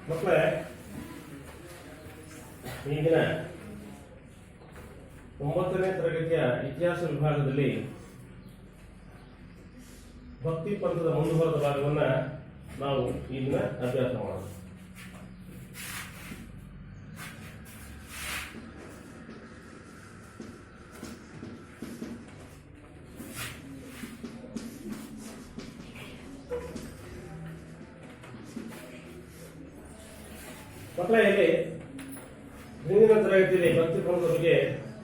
ಮಕ್ಕಳೇ, ಈಗಿನ 9ನೇ ತರಗತಿಯ ಇತಿಹಾಸ ವಿಭಾಗದಲ್ಲಿ ಭಕ್ತಿ ಪಂಥದ ಮುಂದುವರೆದ ಭಾಗವನ್ನ ನಾವು ಈಗಿನ ಅಭ್ಯಾಸ ಮಾಡೋಣ. ಮಕ್ಕಳೇ, ಇಲ್ಲಿ ಹಿಂದಿನ ತರಗತಿಯಲ್ಲಿ ಭಕ್ತಿ ಪಂಥದ ಬಗ್ಗೆ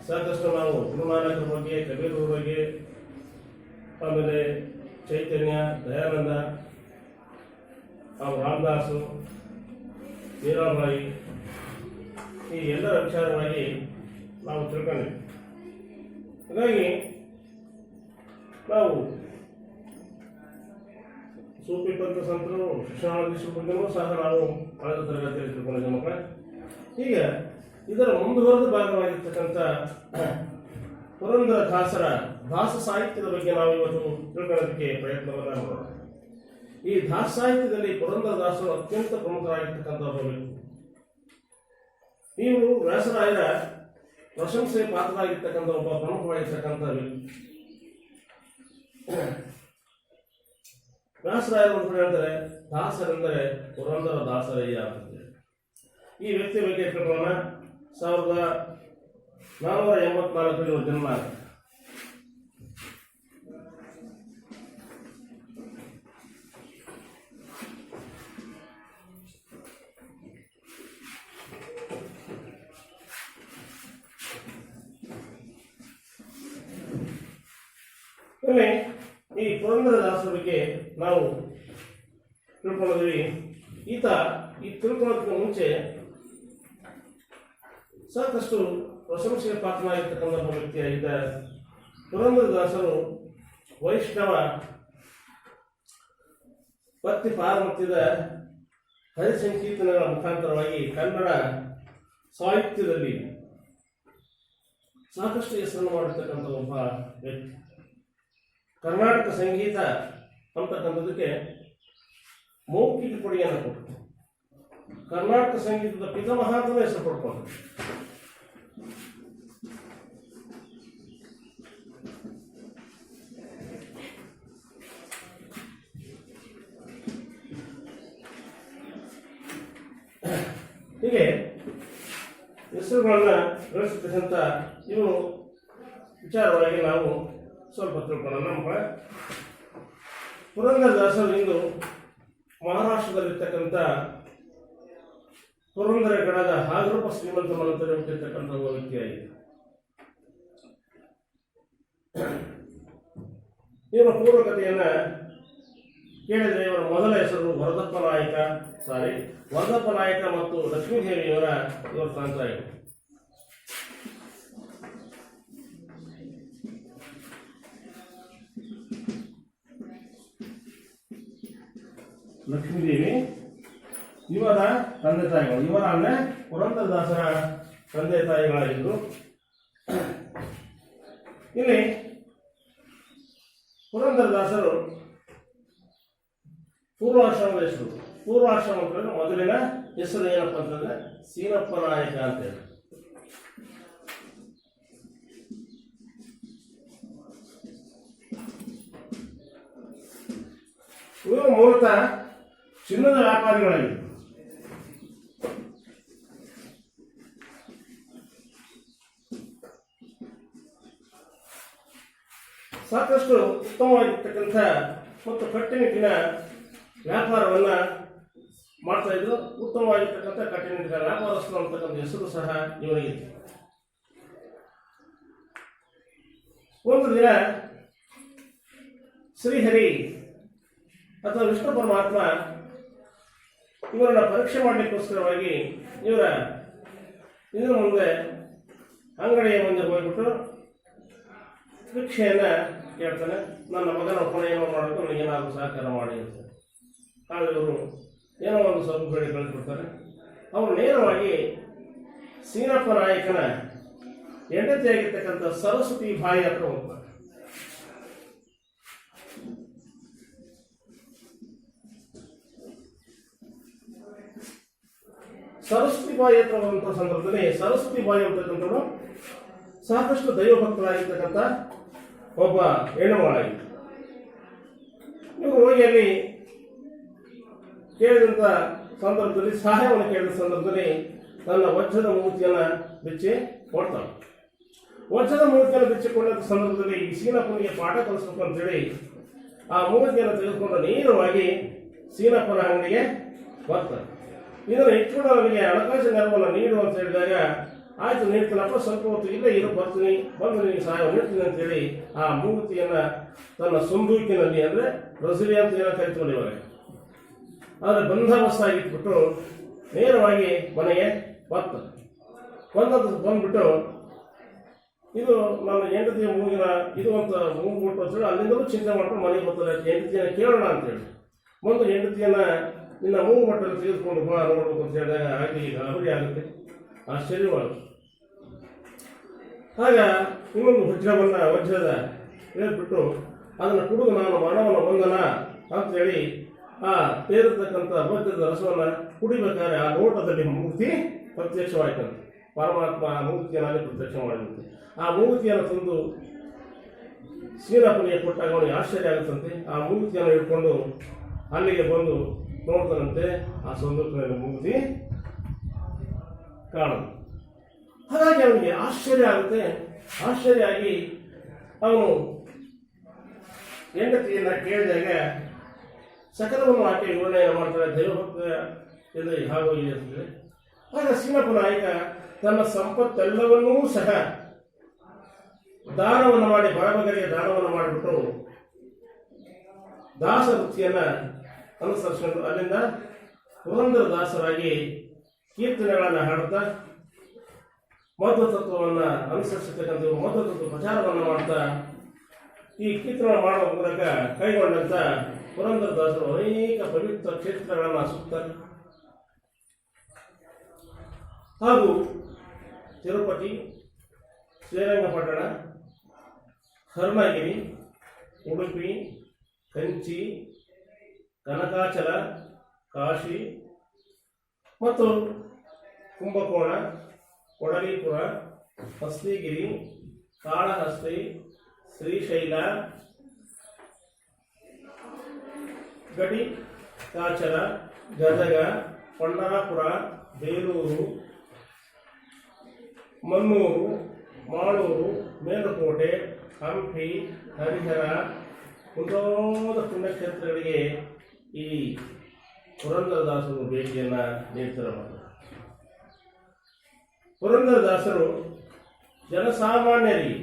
ಸಾಕಷ್ಟು ನಾವು ಗುರುನಾನಕರ ಬಗ್ಗೆ, ಕಬೀರರ ಬಗ್ಗೆ, ಆಮೇಲೆ ಚೈತನ್ಯ, ದಯಾನಂದ, ರಾಮದಾಸು, ಮೀರಾಬಾಯಿ, ಈ ಎಲ್ಲರ ವಿಚಾರವಾಗಿ ನಾವು ತಿಳ್ಕೊಂಡಿದ್ವಿ. ಹಾಗಾಗಿ ನಾವು ಸೂಫಿ ಪಂಥ ಸಂತರು, ಶಿಕ್ಷಣಾಧೀಶರ ಬಗ್ಗೆನೂ ಸಹ ನಾವು ಕಳೆದ ತರಗತಿಯಲ್ಲಿ ತಿಳ್ಕೊಂಡಿದ್ದೆ ಮಕ್ಕಳ. ಈಗ ಇದರ ಮುಂದುವರೆದ ಭಾಗವಾಗಿರ್ತಕ್ಕಂಥ ಪುರಂದರ ದಾಸರ ದಾಸ ಸಾಹಿತ್ಯದ ಬಗ್ಗೆ ನಾವು ಇವತ್ತು ತಿಳ್ಕೊಳ್ಳೋದಕ್ಕೆ ಪ್ರಯತ್ನವನ್ನ ಮಾಡೋಣ. ಈ ದಾಸ ಸಾಹಿತ್ಯದಲ್ಲಿ ಪುರಂದರ ದಾಸರು ಅತ್ಯಂತ ಪ್ರಮುಖರಾಗಿರ್ತಕ್ಕಂಥ ಒಬ್ಬ ವ್ಯಕ್ತಿ. ಇವರು ವ್ಯಾಸರಾಯರ ಪ್ರಶಂಸೆಗೆ ಪಾತ್ರರಾಗಿರ್ತಕ್ಕಂಥ ಒಬ್ಬ ಪ್ರಮುಖವಾಗಿರ್ತಕ್ಕಂಥ ವ್ಯಕ್ತಿ. ವ್ಯಾಸರಾಯರು ಅಂತ ಹೇಳ್ತಾರೆ, ದಾಸರೆಂದರೆ ಪುರಂದರ ದಾಸರಯ್ಯ ಅಂತ. ಈ ವ್ಯಕ್ತಿ ಬಗ್ಗೆ ತಿಳ್ಕೊಳ್ಳೋಣ. 1484 ಜನ್ಮ. ಈ ಪುರಂದರ ದಾಸರ ಬಗ್ಗೆ ನಾವು ತಿಳ್ಕೊಂಡಿದ್ವಿ. ಈತ ಈ ತಿಳ್ಕೊಳ್ಳೋದಕ್ಕೆ ಮುಂಚೆ ಸಾಕಷ್ಟು ಪ್ರಶಂಸೆಗೆ ಪಾತ್ರನಾಗಿರ್ತಕ್ಕಂಥ ವ್ಯಕ್ತಿಯಾಗಿದ್ದ ಪುರಂದರ ದಾಸರು ವೈಷ್ಣವ ಭಕ್ತಿ ಪಾರಮತ್ಯದ ಹರಿಸಂಕೀರ್ತನಗಳ ಮುಖಾಂತರವಾಗಿ ಕನ್ನಡ ಸಾಹಿತ್ಯದಲ್ಲಿ ಸಾಕಷ್ಟು ಹೆಸರನ್ನು ಮಾಡಿರ್ತಕ್ಕಂಥ ಒಬ್ಬ ವ್ಯಕ್ತಿ. ಕರ್ನಾಟಕ ಸಂಗೀತ ಅಂತಕ್ಕಂಥದಕ್ಕೆ ಮೌಖಿಕ ಕೊಡುಗೆಯನ್ನು ಕೊಟ್ಟು ಕರ್ನಾಟಕ ಸಂಗೀತದ ಪಿತಾಮಹ ಅಂತ ಹೆಸರು ಪಡ್ಕೊಂಡು ಹೀಗೆ ಹೆಸರುಗಳನ್ನ ಗಳಿಸತಕ್ಕಂಥ ಇವು ವಿಚಾರವಾಗಿ ನಾವು ಸ್ವಲ್ಪ ತಿಳ್ಕೊಳ್ಳೋಣ. ನಮ್ಮ ಪುರಂದರ ದಾಸರು ಇಂದು ಮಹಾರಾಷ್ಟ್ರದಲ್ಲಿರ್ತಕ್ಕಂಥ ಪುರಂದರಗಡದ ಹಾಗರೂಪ ಶ್ರೀಮಂತ ಮನಂತರ ಹುಟ್ಟಿರ್ತಕ್ಕಂಥ ಒಬ್ಬ ವ್ಯಕ್ತಿಯಾಗಿದೆ. ಇವರ ಪೂರ್ವಕತೆಯನ್ನ ಕೇಳಿದರೆ ಇವರ ಮೊದಲ ಹೆಸರು ವರದಪ್ಪ ನಾಯಕ ಮತ್ತು ಲಕ್ಷ್ಮೀದೇವಿಯವರ ಇವರ ತಂತ್ರಾಯಿತು. ಲಕ್ಷ್ಮೀದೇವಿ ಇವರ ತಂದೆ ತಾಯಿಗಳು. ಇವರ ಅಂದ್ರೆ ಪುರಂದರ ದಾಸರ ತಂದೆ ತಾಯಿಗಳಾಗಿದ್ರು. ಇಲ್ಲಿ ಪುರಂದರ ದಾಸರು ಪೂರ್ವಾಶ್ರಮದ ಹೆಸರು. ಪೂರ್ವಾಶ್ರಮ ಅಂತಂದ್ರೆ ಮೊದಲಿನ ಹೆಸರು ಏನಪ್ಪ ಅಂತಂದ್ರೆ ಸೀನಪ್ಪ ನಾಯಕ ಅಂತೇಳಿ. ಇವರು ಮೂಲತಃ ಚಿನ್ನದ ವ್ಯಾಪಾರಿಗಳಾಗಿದ್ದರು. ಸಾಕಷ್ಟು ಉತ್ತಮವಾಗಿರ್ತಕ್ಕಂಥ ಮತ್ತು ಕಟ್ಟುನಿಟ್ಟಿನ ವ್ಯಾಪಾರವನ್ನ ಮಾಡ್ತಾ ಇದ್ರು. ಉತ್ತಮವಾಗಿರ್ತಕ್ಕಂಥ ಕಟ್ಟುನಿಟ್ಟಿನ ವ್ಯಾಪಾರಸ್ಥರು ಅಂತಕ್ಕಂಥ ಹೆಸರು ಸಹ ಇವರಿಗಿತ್ತು. ಒಂದು ದಿನ ಶ್ರೀಹರಿ ಅಥವಾ ವಿಷ್ಣು ಪರಮಾತ್ಮ ಇವರನ್ನ ಪರೀಕ್ಷೆ ಮಾಡಲಿಕ್ಕೋಸ್ಕರವಾಗಿ ಇದರ ಮುಂದೆ ಅಂಗಡಿಯ ಮುಂದೆ ಹೋಗ್ಬಿಟ್ಟು ಭಿಕ್ಷೆಯನ್ನ ಕೇಳ್ತಾನೆ. ನನ್ನ ಮಗನ ಹೊಣೆಯನ್ನು ಮಾಡಬೇಕು, ನನಗೇನಾದರೂ ಸಹಕಾರ ಮಾಡಿ ಅಂತ. ಆದರೆ ಇವರು ಏನೋ ಒಂದು ಸ್ವಲ್ಪ ಬೇಡಿ ಕಳಿಸ್ಬಿಡ್ತಾರೆ. ಅವರು ನೇರವಾಗಿ ಸೀನಪ್ಪ ನಾಯಕನ ಹೆಂಡತಿಯಾಗಿರ್ತಕ್ಕಂಥ ಸರಸ್ವತಿ ಬಾಯಿ ಹತ್ರ ಹೋಗ್ತಾರೆ. ಸರಸ್ವತಿ ಬಾಯಿ ಹತ್ರ ಹೋದಂಥ ಸಂದರ್ಭದಲ್ಲಿ ಸರಸ್ವತಿ ಬಾಯಿ ಅಂತಕ್ಕಂಥವ್ರು ಸಾಕಷ್ಟು ದೈವಭಕ್ತರಾಗಿರ್ತಕ್ಕಂಥ ಒಬ್ಬ ಹೆಣ್ಣುಮಗಳಾಗಿತ್ತು. ಇವರು ಹೋಗಿ ಅಲ್ಲಿ ಕೇಳಿದಂಥ ಸಂದರ್ಭದಲ್ಲಿ ಸಹಾಯವನ್ನು ಕೇಳಿದ ಸಂದರ್ಭದಲ್ಲಿ ತನ್ನ ವಜ್ರದ ಮೂರ್ತಿಯನ್ನು ಬಿಚ್ಚಿ ಕೊಡ್ತಾಳೆ. ವಜ್ರದ ಮೂರ್ತಿಯನ್ನು ಬಿಚ್ಚಿಕೊಂಡಂಥ ಸಂದರ್ಭದಲ್ಲಿ ಈ ಸೀನಪ್ಪನಿಗೆ ಪಾಠ ಕಲಿಸ್ಬೇಕು ಅಂತೇಳಿ ಆ ಮೂರ್ತಿಯನ್ನು ತೆಗೆದುಕೊಂಡು ನೇರವಾಗಿ ಸೀನಪ್ಪನ ಅಂಗಡಿಗೆ ಬರ್ತಾರೆ. ಇದನ್ನು ಇಟ್ಕೊಂಡು ಅವನಿಗೆ ಹಣಕಾಸು ನೆರವನ್ನು ನೀಡು ಅಂತ ಹೇಳಿದಾಗ ಆಯ್ತು ನೀಡ್ತೀನಪ್ಪ, ಸ್ವಲ್ಪ ಹೊತ್ತು ಇಲ್ಲೇ ಇರು, ಬರ್ತೀನಿ, ಬಂದು ನಿನಗೆ ಸಹಾಯ ನೀಡ್ತೀನಿ ಅಂತೇಳಿ ಆ ಮೂರ್ತಿಯನ್ನು ತನ್ನ ಸಂದೂಕಿನಲ್ಲಿ ಅಂದರೆ ರಸಿಲಿ ಅಂತ ಏನೋ ಕರಿತೀವಿ ಇವಾಗ ಆದರೆ ಬಂದೋಬಸ್ತಾಗಿಟ್ಬಿಟ್ಟು ನೇರವಾಗಿ ಮನೆಗೆ ಬರ್ತಾರೆ. ಬಂದ್ಬಿಟ್ಟು ಇದು ನನ್ನ ಹೆಂಡತಿಯ ಮೂಗಿನ ಇದು ಅಂತ ಮೂಗ್ಬಿಟ್ಟು ಅಂತೇಳಿ ಅಲ್ಲಿಂದಲೂ ಚಿಂತೆ ಮಾಡ್ಕೊಂಡು ಮನೆಗೆ ಬರ್ತಾರೆ. ಹೆಂಡತಿಯನ್ನು ಕೇಳೋಣ ಅಂತೇಳಿ ಒಂದು ಹೆಂಡತಿಯನ್ನು ನಿನ್ನ ಮೂಗು ಮಟ್ಟಲ್ಲಿ ತೆಗೆದುಕೊಂಡು ಬಾ ನೋಡ್ಬೇಕು ಅಂತ ಹೇಳಿದಾಗ ಆಕೆ ಈಗ ಅವರಿ ಆಗುತ್ತೆ, ಆಶ್ಚರ್ಯವಾಗುತ್ತೆ. ಆಗ ಇನ್ನೊಂದು ವಜ್ರದ ಹೇಳ್ಬಿಟ್ಟು ಅದನ್ನು ಕುಡಿದು ನಾನು ಮರಣವನ್ನು ಬಂದನ ಅಂತೇಳಿ ಆ ತೇರತಕ್ಕಂಥ ವಜ್ರದ ರಸವನ್ನು ಕುಡಿಬೇಕಾದ್ರೆ ಆ ನೋಟದಲ್ಲಿ ಮೂರ್ತಿ ಪ್ರತ್ಯಕ್ಷವಾಯ್ತಂತೆ. ಪರಮಾತ್ಮ ಆ ಮೂರ್ತಿಯನ್ನಾಗಿ ಪ್ರತ್ಯಕ್ಷ ಮಾಡಿದಂತೆ. ಆ ಮೂರ್ತಿಯನ್ನು ತಂದು ಸೀನಪ್ಪನಿಗೆ ಕೊಟ್ಟಾಗ ಅವನಿಗೆ ಆಶ್ಚರ್ಯ ಆಗುತ್ತಂತೆ. ಆ ಮೂರ್ತಿಯನ್ನು ಇಟ್ಕೊಂಡು ಅಲ್ಲಿಗೆ ಬಂದು ನೋಡ್ತಾನಂತೆ. ಆ ಸಂದರ್ಭದಲ್ಲಿ ಮೂರ್ತಿ ಕಾಣುದು. ಹಾಗಾಗಿ ಅವನಿಗೆ ಆಶ್ಚರ್ಯ ಆಗುತ್ತೆ. ಆಶ್ಚರ್ಯ ಆಗಿ ಅವನು ಹೆಂಡತಿಯನ್ನ ಕೇಳಿದಾಗ ಸಕಲವನ್ನು ಆಕೆ ವಿವರಣೆಯನ್ನು ಮಾಡ್ತಾರೆ. ದೈವಭಕ್ತ ಎಂದು ಹಾಗೂ ಇದೆ. ಆಗ ಸೀನಪ್ಪ ನಾಯಕ ತನ್ನ ಸಂಪತ್ತೆಲ್ಲವನ್ನೂ ಸಹ ದಾನವನ್ನು ಮಾಡಿ ಬಡಬಗರಿಗೆ ದಾನವನ್ನು ಮಾಡಿಬಿಟ್ಟು ದಾಸ ವೃತ್ತಿಯನ್ನ ಅನುಸರಿಸಿಕೊಂಡು ಅಲ್ಲಿಂದ ಪುರಂದರ ದಾಸರಾಗಿ ಕೀರ್ತನೆಗಳನ್ನು ಹಾಡುತ್ತಾ ಮಧ್ವತತ್ವವನ್ನು ಅನುಸರಿಸತಕ್ಕಂಥ ಮಧ್ವತತ್ವ ಪ್ರಚಾರವನ್ನು ಮಾಡ್ತಾ ಈ ಕೀರ್ತನೆ ಮಾಡುವ ಮೂಲಕ ಕೈಗೊಂಡಂತ ಪುರಂದರ ದಾಸರು ಅನೇಕ ಪವಿತ್ರ ಕ್ಷೇತ್ರಗಳನ್ನು ಸುತ್ತಾರೆ. ಹಾಗೂ ತಿರುಪತಿ, ಶ್ರೀರಂಗಪಟ್ಟಣ, ಹರ್ಣಗಿರಿ, ಉಡುಪಿ, ಕಂಚಿ, ಕನಕಾಚಲ, ಕಾಶಿ ಮತ್ತು ಕುಂಭಕೋಣ, ಕೊಡಲಿಪುರ, ಹಸ್ತಿಗಿರಿ, ಕಾಳಹಸ್ತಿ, ಶ್ರೀಶೈಲ, ಗಡಿ ಕಾಚಲ, ಗದಗ, ಪಂಡರಾಪುರ, ಬೇಲೂರು, ಮನ್ನೂರು, ಮಾಳೂರು, ಮೇಲುಕೋಟೆ, ಹಂಪಿ, ಹರಿಹರ ಮುಂತಾದ ಪುಣ್ಯಕ್ಷೇತ್ರಗಳಿಗೆ ಈ ಪುರಂದರದಾಸರು ಭೇಟಿಯನ್ನು ನೀಡ್ತಾರೆ. ಪುರಂದರದಾಸರು ಜನಸಾಮಾನ್ಯರಿಗೆ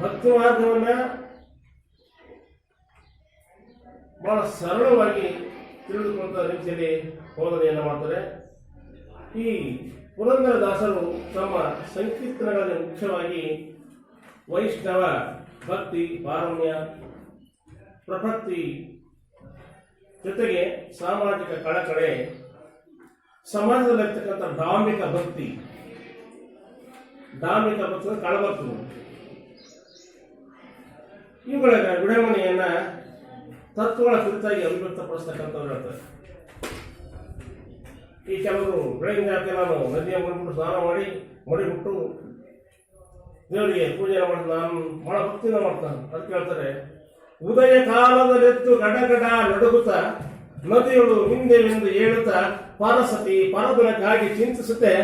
ಭಕ್ತಿ ಮಾರ್ಗವನ್ನು ಬಹಳ ಸರಳವಾಗಿ ತಿಳಿದುಕೊಂಡ ರೀತಿಯಲ್ಲಿ ಬೋಧನೆಯನ್ನು ಮಾಡ್ತಾರೆ. ಈ ಪುರಂದರದಾಸರು ತಮ್ಮ ಸಂಕೀರ್ತನೆಗಳಲ್ಲಿ ಮುಖ್ಯವಾಗಿ ವೈಷ್ಣವ ಭಕ್ತಿ, ಪಾರಮ್ಯ, ಪ್ರಪತ್ತಿ ಜೊತೆಗೆ ಸಾಮಾಜಿಕ ಕಳಕಳೆ, ಸಮಾಜದಲ್ಲಿರ್ತಕ್ಕಂಥ ಧಾರ್ಮಿಕ ಭಕ್ತಿ ಕಳಭಕ್ತಿ ಇವುಗಳ ವಿಡಂಬನೆಯನ್ನ ತತ್ವಗಳ ಕುರಿತಾಗಿ ಅಭಿವ್ಯಕ್ತಪಡಿಸ್ತಕ್ಕಂಥವ್ರು ಹೇಳ್ತಾರೆ. ಈ ಕೆಲವರು ಬೆಳಗಿನ ಜಾತಿ ನಾನು ನದಿಯ ಬಂದ್ಬಿಟ್ಟು ಸ್ನಾನ ಮಾಡಿ ಮಡಿಬಿಟ್ಟು ದೇವರಿಗೆ ಪೂಜೆಯನ್ನು ಮಾಡಿ ನಾನು ಬಹಳ ಭಕ್ತಿನ ಮಾಡ್ತಾನೆ ಅಂತ ಕೇಳ್ತಾರೆ. ಉದಯ ಕಾಲದಲ್ಲೆತ್ತು ಗಡಗಡ ನಡುಗುತ್ತ ನದಿಗಳು ಹಿಂದೆಂದು ಹೇಳುತ್ತಾ ಪರಸತಿ ಪರದಿನಕ್ಕಾಗಿ ಚಿಂತಿಸುತ್ತೆ.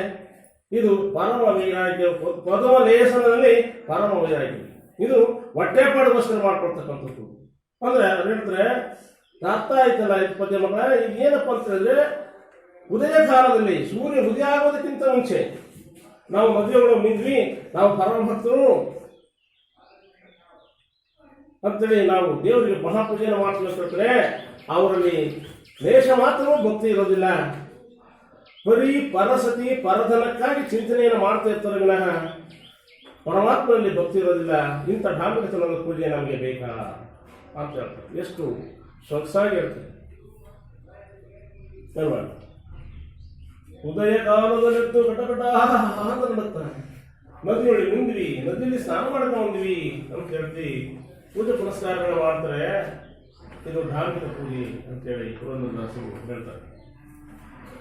ಇದು ಪರಮ ವೈರಾಗ್ಯ, ಪದವ ಲೇಸನದಲ್ಲಿ ಪರಮ ವೈರಾಗ್ಯ. ಇದು ಹೊಟ್ಟೆಪಾಡುಗೋಸ್ಕರ ಮಾಡ್ಕೊಳ್ತಕ್ಕಂಥದ್ದು. ಅಂದ್ರೆ ಅದು ಹೇಳ್ತಾರೆ ಅರ್ಥ ಆಯ್ತಲ್ಲ ಇದು ಪದ್ಯ ಮಕ್ಕಳ. ಈಗ ಏನಪ್ಪ ಅಂತ ಹೇಳಿದ್ರೆ ಉದಯ ಕಾಲದಲ್ಲಿ ಸೂರ್ಯ ಉದಯ ಆಗೋದಕ್ಕಿಂತ ಮುಂಚೆ ನಾವು ಮದುವೆಗಳು ಮಿದ್ವಿ, ನಾವು ಪರಮ ಭಕ್ತರು ಅಂತೇಳಿ ನಾವು ದೇವರಿಗೆ ಮಹಾಪೂಜೆಯನ್ನು ಮಾಡ್ತಿರ್ತಾರೆ. ಅವರಲ್ಲಿ ಲೇಷ ಮಾತ್ರವೂ ಭಕ್ತಿ ಇರೋದಿಲ್ಲ. ಬರೀ ಪರಸತಿ ಪರಧನಕ್ಕಾಗಿ ಚಿಂತನೆಯನ್ನು ಮಾಡ್ತಾ ಇರ್ತಾರೆ ವಿನಃ ಪರಮಾತ್ಮನಲ್ಲಿ ಭಕ್ತಿ ಇರೋದಿಲ್ಲ. ಇಂಥ ಧಾರ್ಮಿಕತನದ ಪೂಜೆ ನಮಗೆ ಬೇಕಾ ಅಂತ ಹೇಳ್ತಾರೆ. ಎಷ್ಟು ಸೊಗಸಾಗಿರುತ್ತೆ ಅಲ್ವಾ? ಉದಯ ಕಾಲದಲ್ಲಿದ್ದು ಗಟಗಟ ಅಂತ ನಡುತ್ತಾರೆ. ನದಿಯೊಳಗೆ ಮುಂದ್ವಿ, ನದಿಯಲ್ಲಿ ಸ್ನಾನ ಮಾಡ್ತಾ ಬಂದ್ವಿ ಅಂತ ಹೇಳ್ತೀವಿ. ಪೂಜೆ ಪುನಸ್ಕಾರಗಳು ಮಾಡ್ತಾರೆ. ಇದು ಧಾರ್ಮಿಕ ಪೂಜೆ ಅಂತೇಳಿ ಪುರಂದರದಾಸರು ಹೇಳ್ತಾರೆ.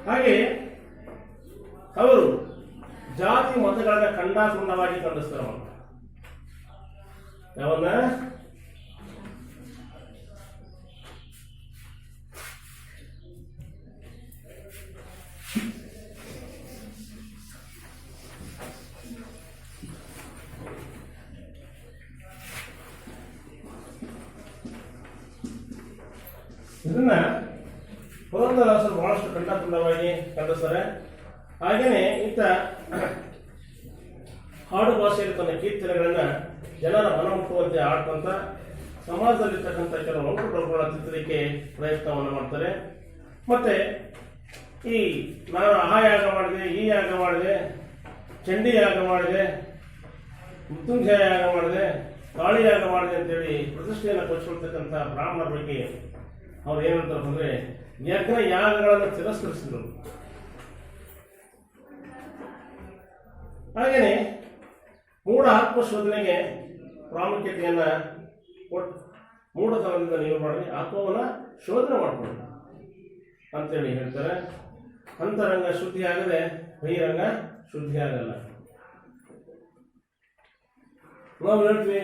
ಹಾಗೆ ಅವರು ಜಾತಿ ಮತಗಳನ್ನ ಖಂಡಾಖಂಡವಾಗಿ ಖಂಡಿಸ್ತಾರೆ. ಯಾವನ್ನ ಇದನ್ನ ಪುರಂದರದಾಸರು ಬಹಳಷ್ಟು ಖಂಡಾಖಂಡವಾಗಿ ಖಂಡಿಸ್ತಾರೆ. ಹಾಗೇನೆ ಇಂಥ ಹಾಡು ಭಾಷೆಯಲ್ಲಿ ತನ್ನ ಕೀರ್ತನೆಗಳನ್ನ ಜನರ ಮನ ಮುಟ್ಟುವಂತೆ ಆಡ್ಕೊಂತ ಸಮಾಜದಲ್ಲಿರ್ತಕ್ಕಂಥ ಕೆಲವು ಅಂಕುಡೊಂಕುಗಳ ತಿದ್ದಲಿಕ್ಕೆ ಪ್ರಯತ್ನವನ್ನು ಮಾಡ್ತಾರೆ. ಮತ್ತೆ ಈ ನಾನು ಆ ಯಾಗ ಮಾಡಿದೆ, ಈ ಯಾಗ ಮಾಡಿದೆ, ಚಂಡಿ ಯಾಗ ಮಾಡಿದೆ, ಮೃತ್ಯುಂಜಯ ಯಾಗ ಮಾಡಿದೆ, ಕಾಳಿ ಯಾಗ ಮಾಡಿದೆ ಅಂತೇಳಿ ಪ್ರತಿಷ್ಠೆಯನ್ನು ಕೊಚ್ಚಿಕೊಳ್ತಕ್ಕಂಥ ಬ್ರಾಹ್ಮಣರ ಬಗ್ಗೆ ಅವ್ರು ಏನಂತಾರೆ ಅಂದ್ರೆ ಯಜ್ಞ ಯಾಗಗಳನ್ನು ತಿರಸ್ಕರಿಸಿದ್ರು. ಹಾಗೇನೆ ಮೂಢ ಆತ್ಮಶೋಧನೆಗೆ ಪ್ರಾಮುಖ್ಯತೆಯನ್ನ ಕೊಟ್ಟು ಮೂಢತನದಿಂದ ನೀವು ಮಾಡಿ ಆತ್ಮವನ್ನ ಶೋಧನೆ ಮಾಡ್ಕೊಳ್ಳಿ ಅಂತೇಳಿ ಹೇಳ್ತಾರೆ. ಅಂತರಂಗ ಶುದ್ಧಿ ಆಗದೆ ಬಹಿರಂಗ ಶುದ್ಧಿ ಆಗಲ್ಲ. ನಾವು ಹೇಳ್ತೀವಿ,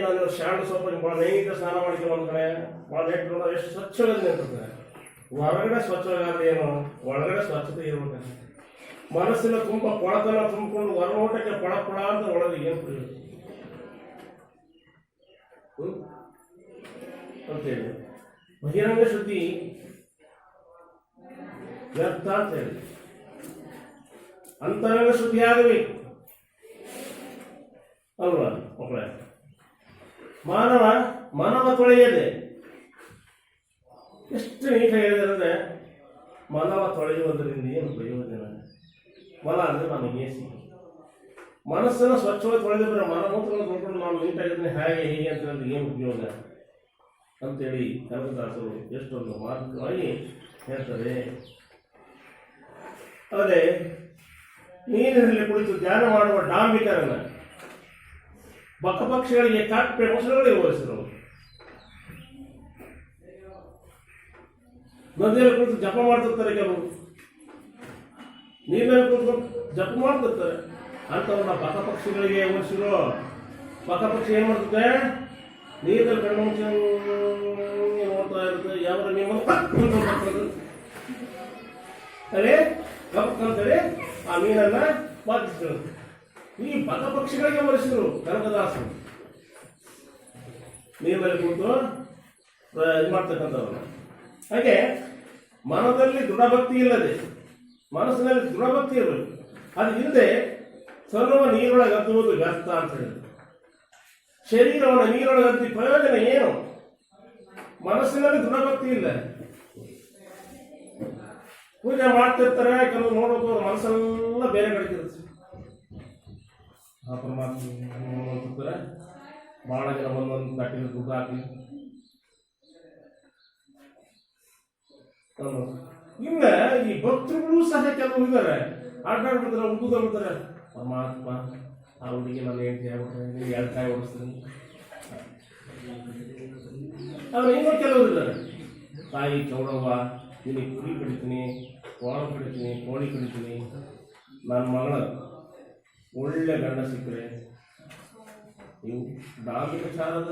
ನಾನು ಶಾಂಡ್ ಸೋಪ್ ಭಾಳ ನೈಟ್ ಸ್ನಾನ ಮಾಡ್ತೀವಿ ಒಂದ್ ಕಡೆ, ಭಾಳ ನೈಟ್ ನೋಡೋದು ಎಷ್ಟು ಸ್ವಚ್ಛವಾಗಿ ನಿಂತಿರ್ತದೆ. ಹೊರಗಡೆ ಸ್ವಚ್ಛವಾಗಾದ್ರೆ ಏನು, ಒಳಗಡೆ ಸ್ವಚ್ಛತೆ ಇರ್ಬೇಕು. ಮನಸ್ಸಿನ ತುಂಬ ಕೊಳತನ ತುಂಬಿಕೊಂಡು ಹೊರನೋಟಕ್ಕೆ ಪಳ ಪಳ ಅಂತ ಒಳಗೆ ಏನು ಕುಡಿಯೋದು ಅಂತೇಳಿ ಬಹಿರಂಗ ಶುದ್ಧಿ ವ್ಯರ್ಥ ಅಂತ ಹೇಳಿ ಅಂತರಂಗ ಶುದ್ಧಿ ಆಗಬೇಕು ಅಲ್ವಾ ಮಕ್ಕಳೇ? ಮಾನವ ಮನವ ತೊಳೆಯದೆ ಎಷ್ಟು ನೀಟಾಗಿ ಹೇಳಿದ್ರೆ ಮನವ ತೊಳೆಯುವುದರಿಂದ ಏನು ಪ್ರಯೋಜನ? ಮನ ಅಂದರೆ ನಮಗೆ ಮನಸ್ಸನ್ನು ಸ್ವಚ್ಛವಾಗಿ ತೊಳೆದಿದ್ರೆ ಮನಮೂತ್ರವನ್ನು ತೊಳ್ಕೊಂಡು ನಾವು ನೀಟಾಗಿದ್ರೆ ಹೇಗೆ ಹೀಗೆ ಅಂತ ಏನು ಉಪಯೋಗ ಅಂತೇಳಿ ಕನಕದಾಸರು ಎಷ್ಟೊಂದು ಮಾರ್ಗವಾಗಿ ಹೇಳ್ತಾರೆ. ಆದರೆ ನೀರಿನಲ್ಲಿ ಕುಳಿತು ಧ್ಯಾನ ಮಾಡುವ ಡಾಂಬಿಕರನ್ನ ಬಕಪಕ್ಷಿಗಳಿಗೆ ಕಾಟ್ಪೆ ಮೊಸರುಗಳಿಗೆ ಹೋಲಿಸಿದರು. ನದಿಯಲ್ಲಿ ಕುಳಿತು ಜಪ ಮಾಡ್ತಿರ್ತಾರೆ, ಕೆಲವು ನೀರಿನಲ್ಲಿ ಕುಳಿತು ಜಪ ಮಾಡ್ತಿರ್ತಾರೆ. ಅಂತವನ್ನ ಬಕಪಕ್ಷಿಗಳಿಗೆ ಹೋಲಿಸಿರೋ. ಬಕಪಕ್ಷಿ ಏನ್ ಮಾಡ್ತದೆ? ನೀರಲ್ಲಿ ಕಣ್ಣು ಮುಚ್ಚಿ ನೋಡ್ತಾ ಇರುತ್ತೆ. ಯಾವ ನೀವು ಅದೇ ಕಪ್ಪಂತೇಳಿ ಆ ಮೀನನ್ನ ಬಾಧಿಸಿರುತ್ತೆ. ಈ ಬಕಪಕ್ಷಿಗಳಿಗೆ ಹೋಲಿಸಿದ್ರು ಕನಕದಾಸರು. ನೀರಲ್ಲಿ ಕುಳಿತು ಇದು ಮಾಡ್ತಕ್ಕಂಥವ್ರನ್ನ. ಹಾಗೆ ಮನದಲ್ಲಿ ದೃಢಭಕ್ತಿ ಇಲ್ಲದೆ ಮನಸ್ಸಿನಲ್ಲಿ ದೃಢಭಕ್ತಿ ಇರಬೇಕು. ಅದು ಹಿಂದೆ ಸರ್ವ ನೀರೊಳಗೆ ಹತ್ತುವುದು ವ್ಯರ್ಥ ಅಂತ ಹೇಳಿದ್ರು. ಶರೀರವನ್ನು ನೀರೊಳಗೆ ಹತ್ತಿ ಪ್ರಯೋಜನ ಏನು? ಮನಸ್ಸಿನಲ್ಲಿ ದೃಢಭಕ್ತಿ ಇಲ್ಲ. ಪೂಜೆ ಮಾಡ್ತಿರ್ತಾರೆ, ಕೆಲವು ನೋಡೋದು ಅವ್ರ ಮನಸ್ಸೆಲ್ಲ ಬೇರೆ ಕಡೆಗಿರುತ್ತೆ. ಆ ಪರಮಾತ್ಮ ಬಹಳ ಜನ ಒಂದೊಂದು ತಟ್ಟಿನ ದುಡ್ಡು ಹಾಕಿ ಇನ್ನ ಈ ಭಕ್ತರುಗಳು ಸಹ ಕೆಲವು ಇದ್ದಾರೆ, ಆಟಾಡ್ಬಿಡ್ತಾರೆ, ಉಗ್ಗುದ್ಬಿಡ್ತಾರೆ. ಪರಮಾತ್ಮ ಆ ಹುಡುಗಿ ನಾನು ಹೇಳ್ತಿ ಆಗ್ಬಿಟ್ರೆ ನೀವು 2 ಕಾಯಿ ಓಡಿಸ್ತೀನಿ. ಅವ್ರು ಇನ್ನೂ ಕೆಲವರು ಇದ್ದಾರೆ, ತಾಯಿ ಚೌಡವ್ವ ನಿನಗೆ ಕುರಿ ಕಡಿತೀನಿ, ಕೋಳ ಕಡಿತೀನಿ, ಕೋಳಿ ಕಡಿತೀನಿ, ನನ್ನ ಮಗಳ ಒಳ್ಳೆ ಗಂಡ ಸಿಕ್ಕರೆ ಇವು ಡಾಂಬಿಕ ಚಾರದ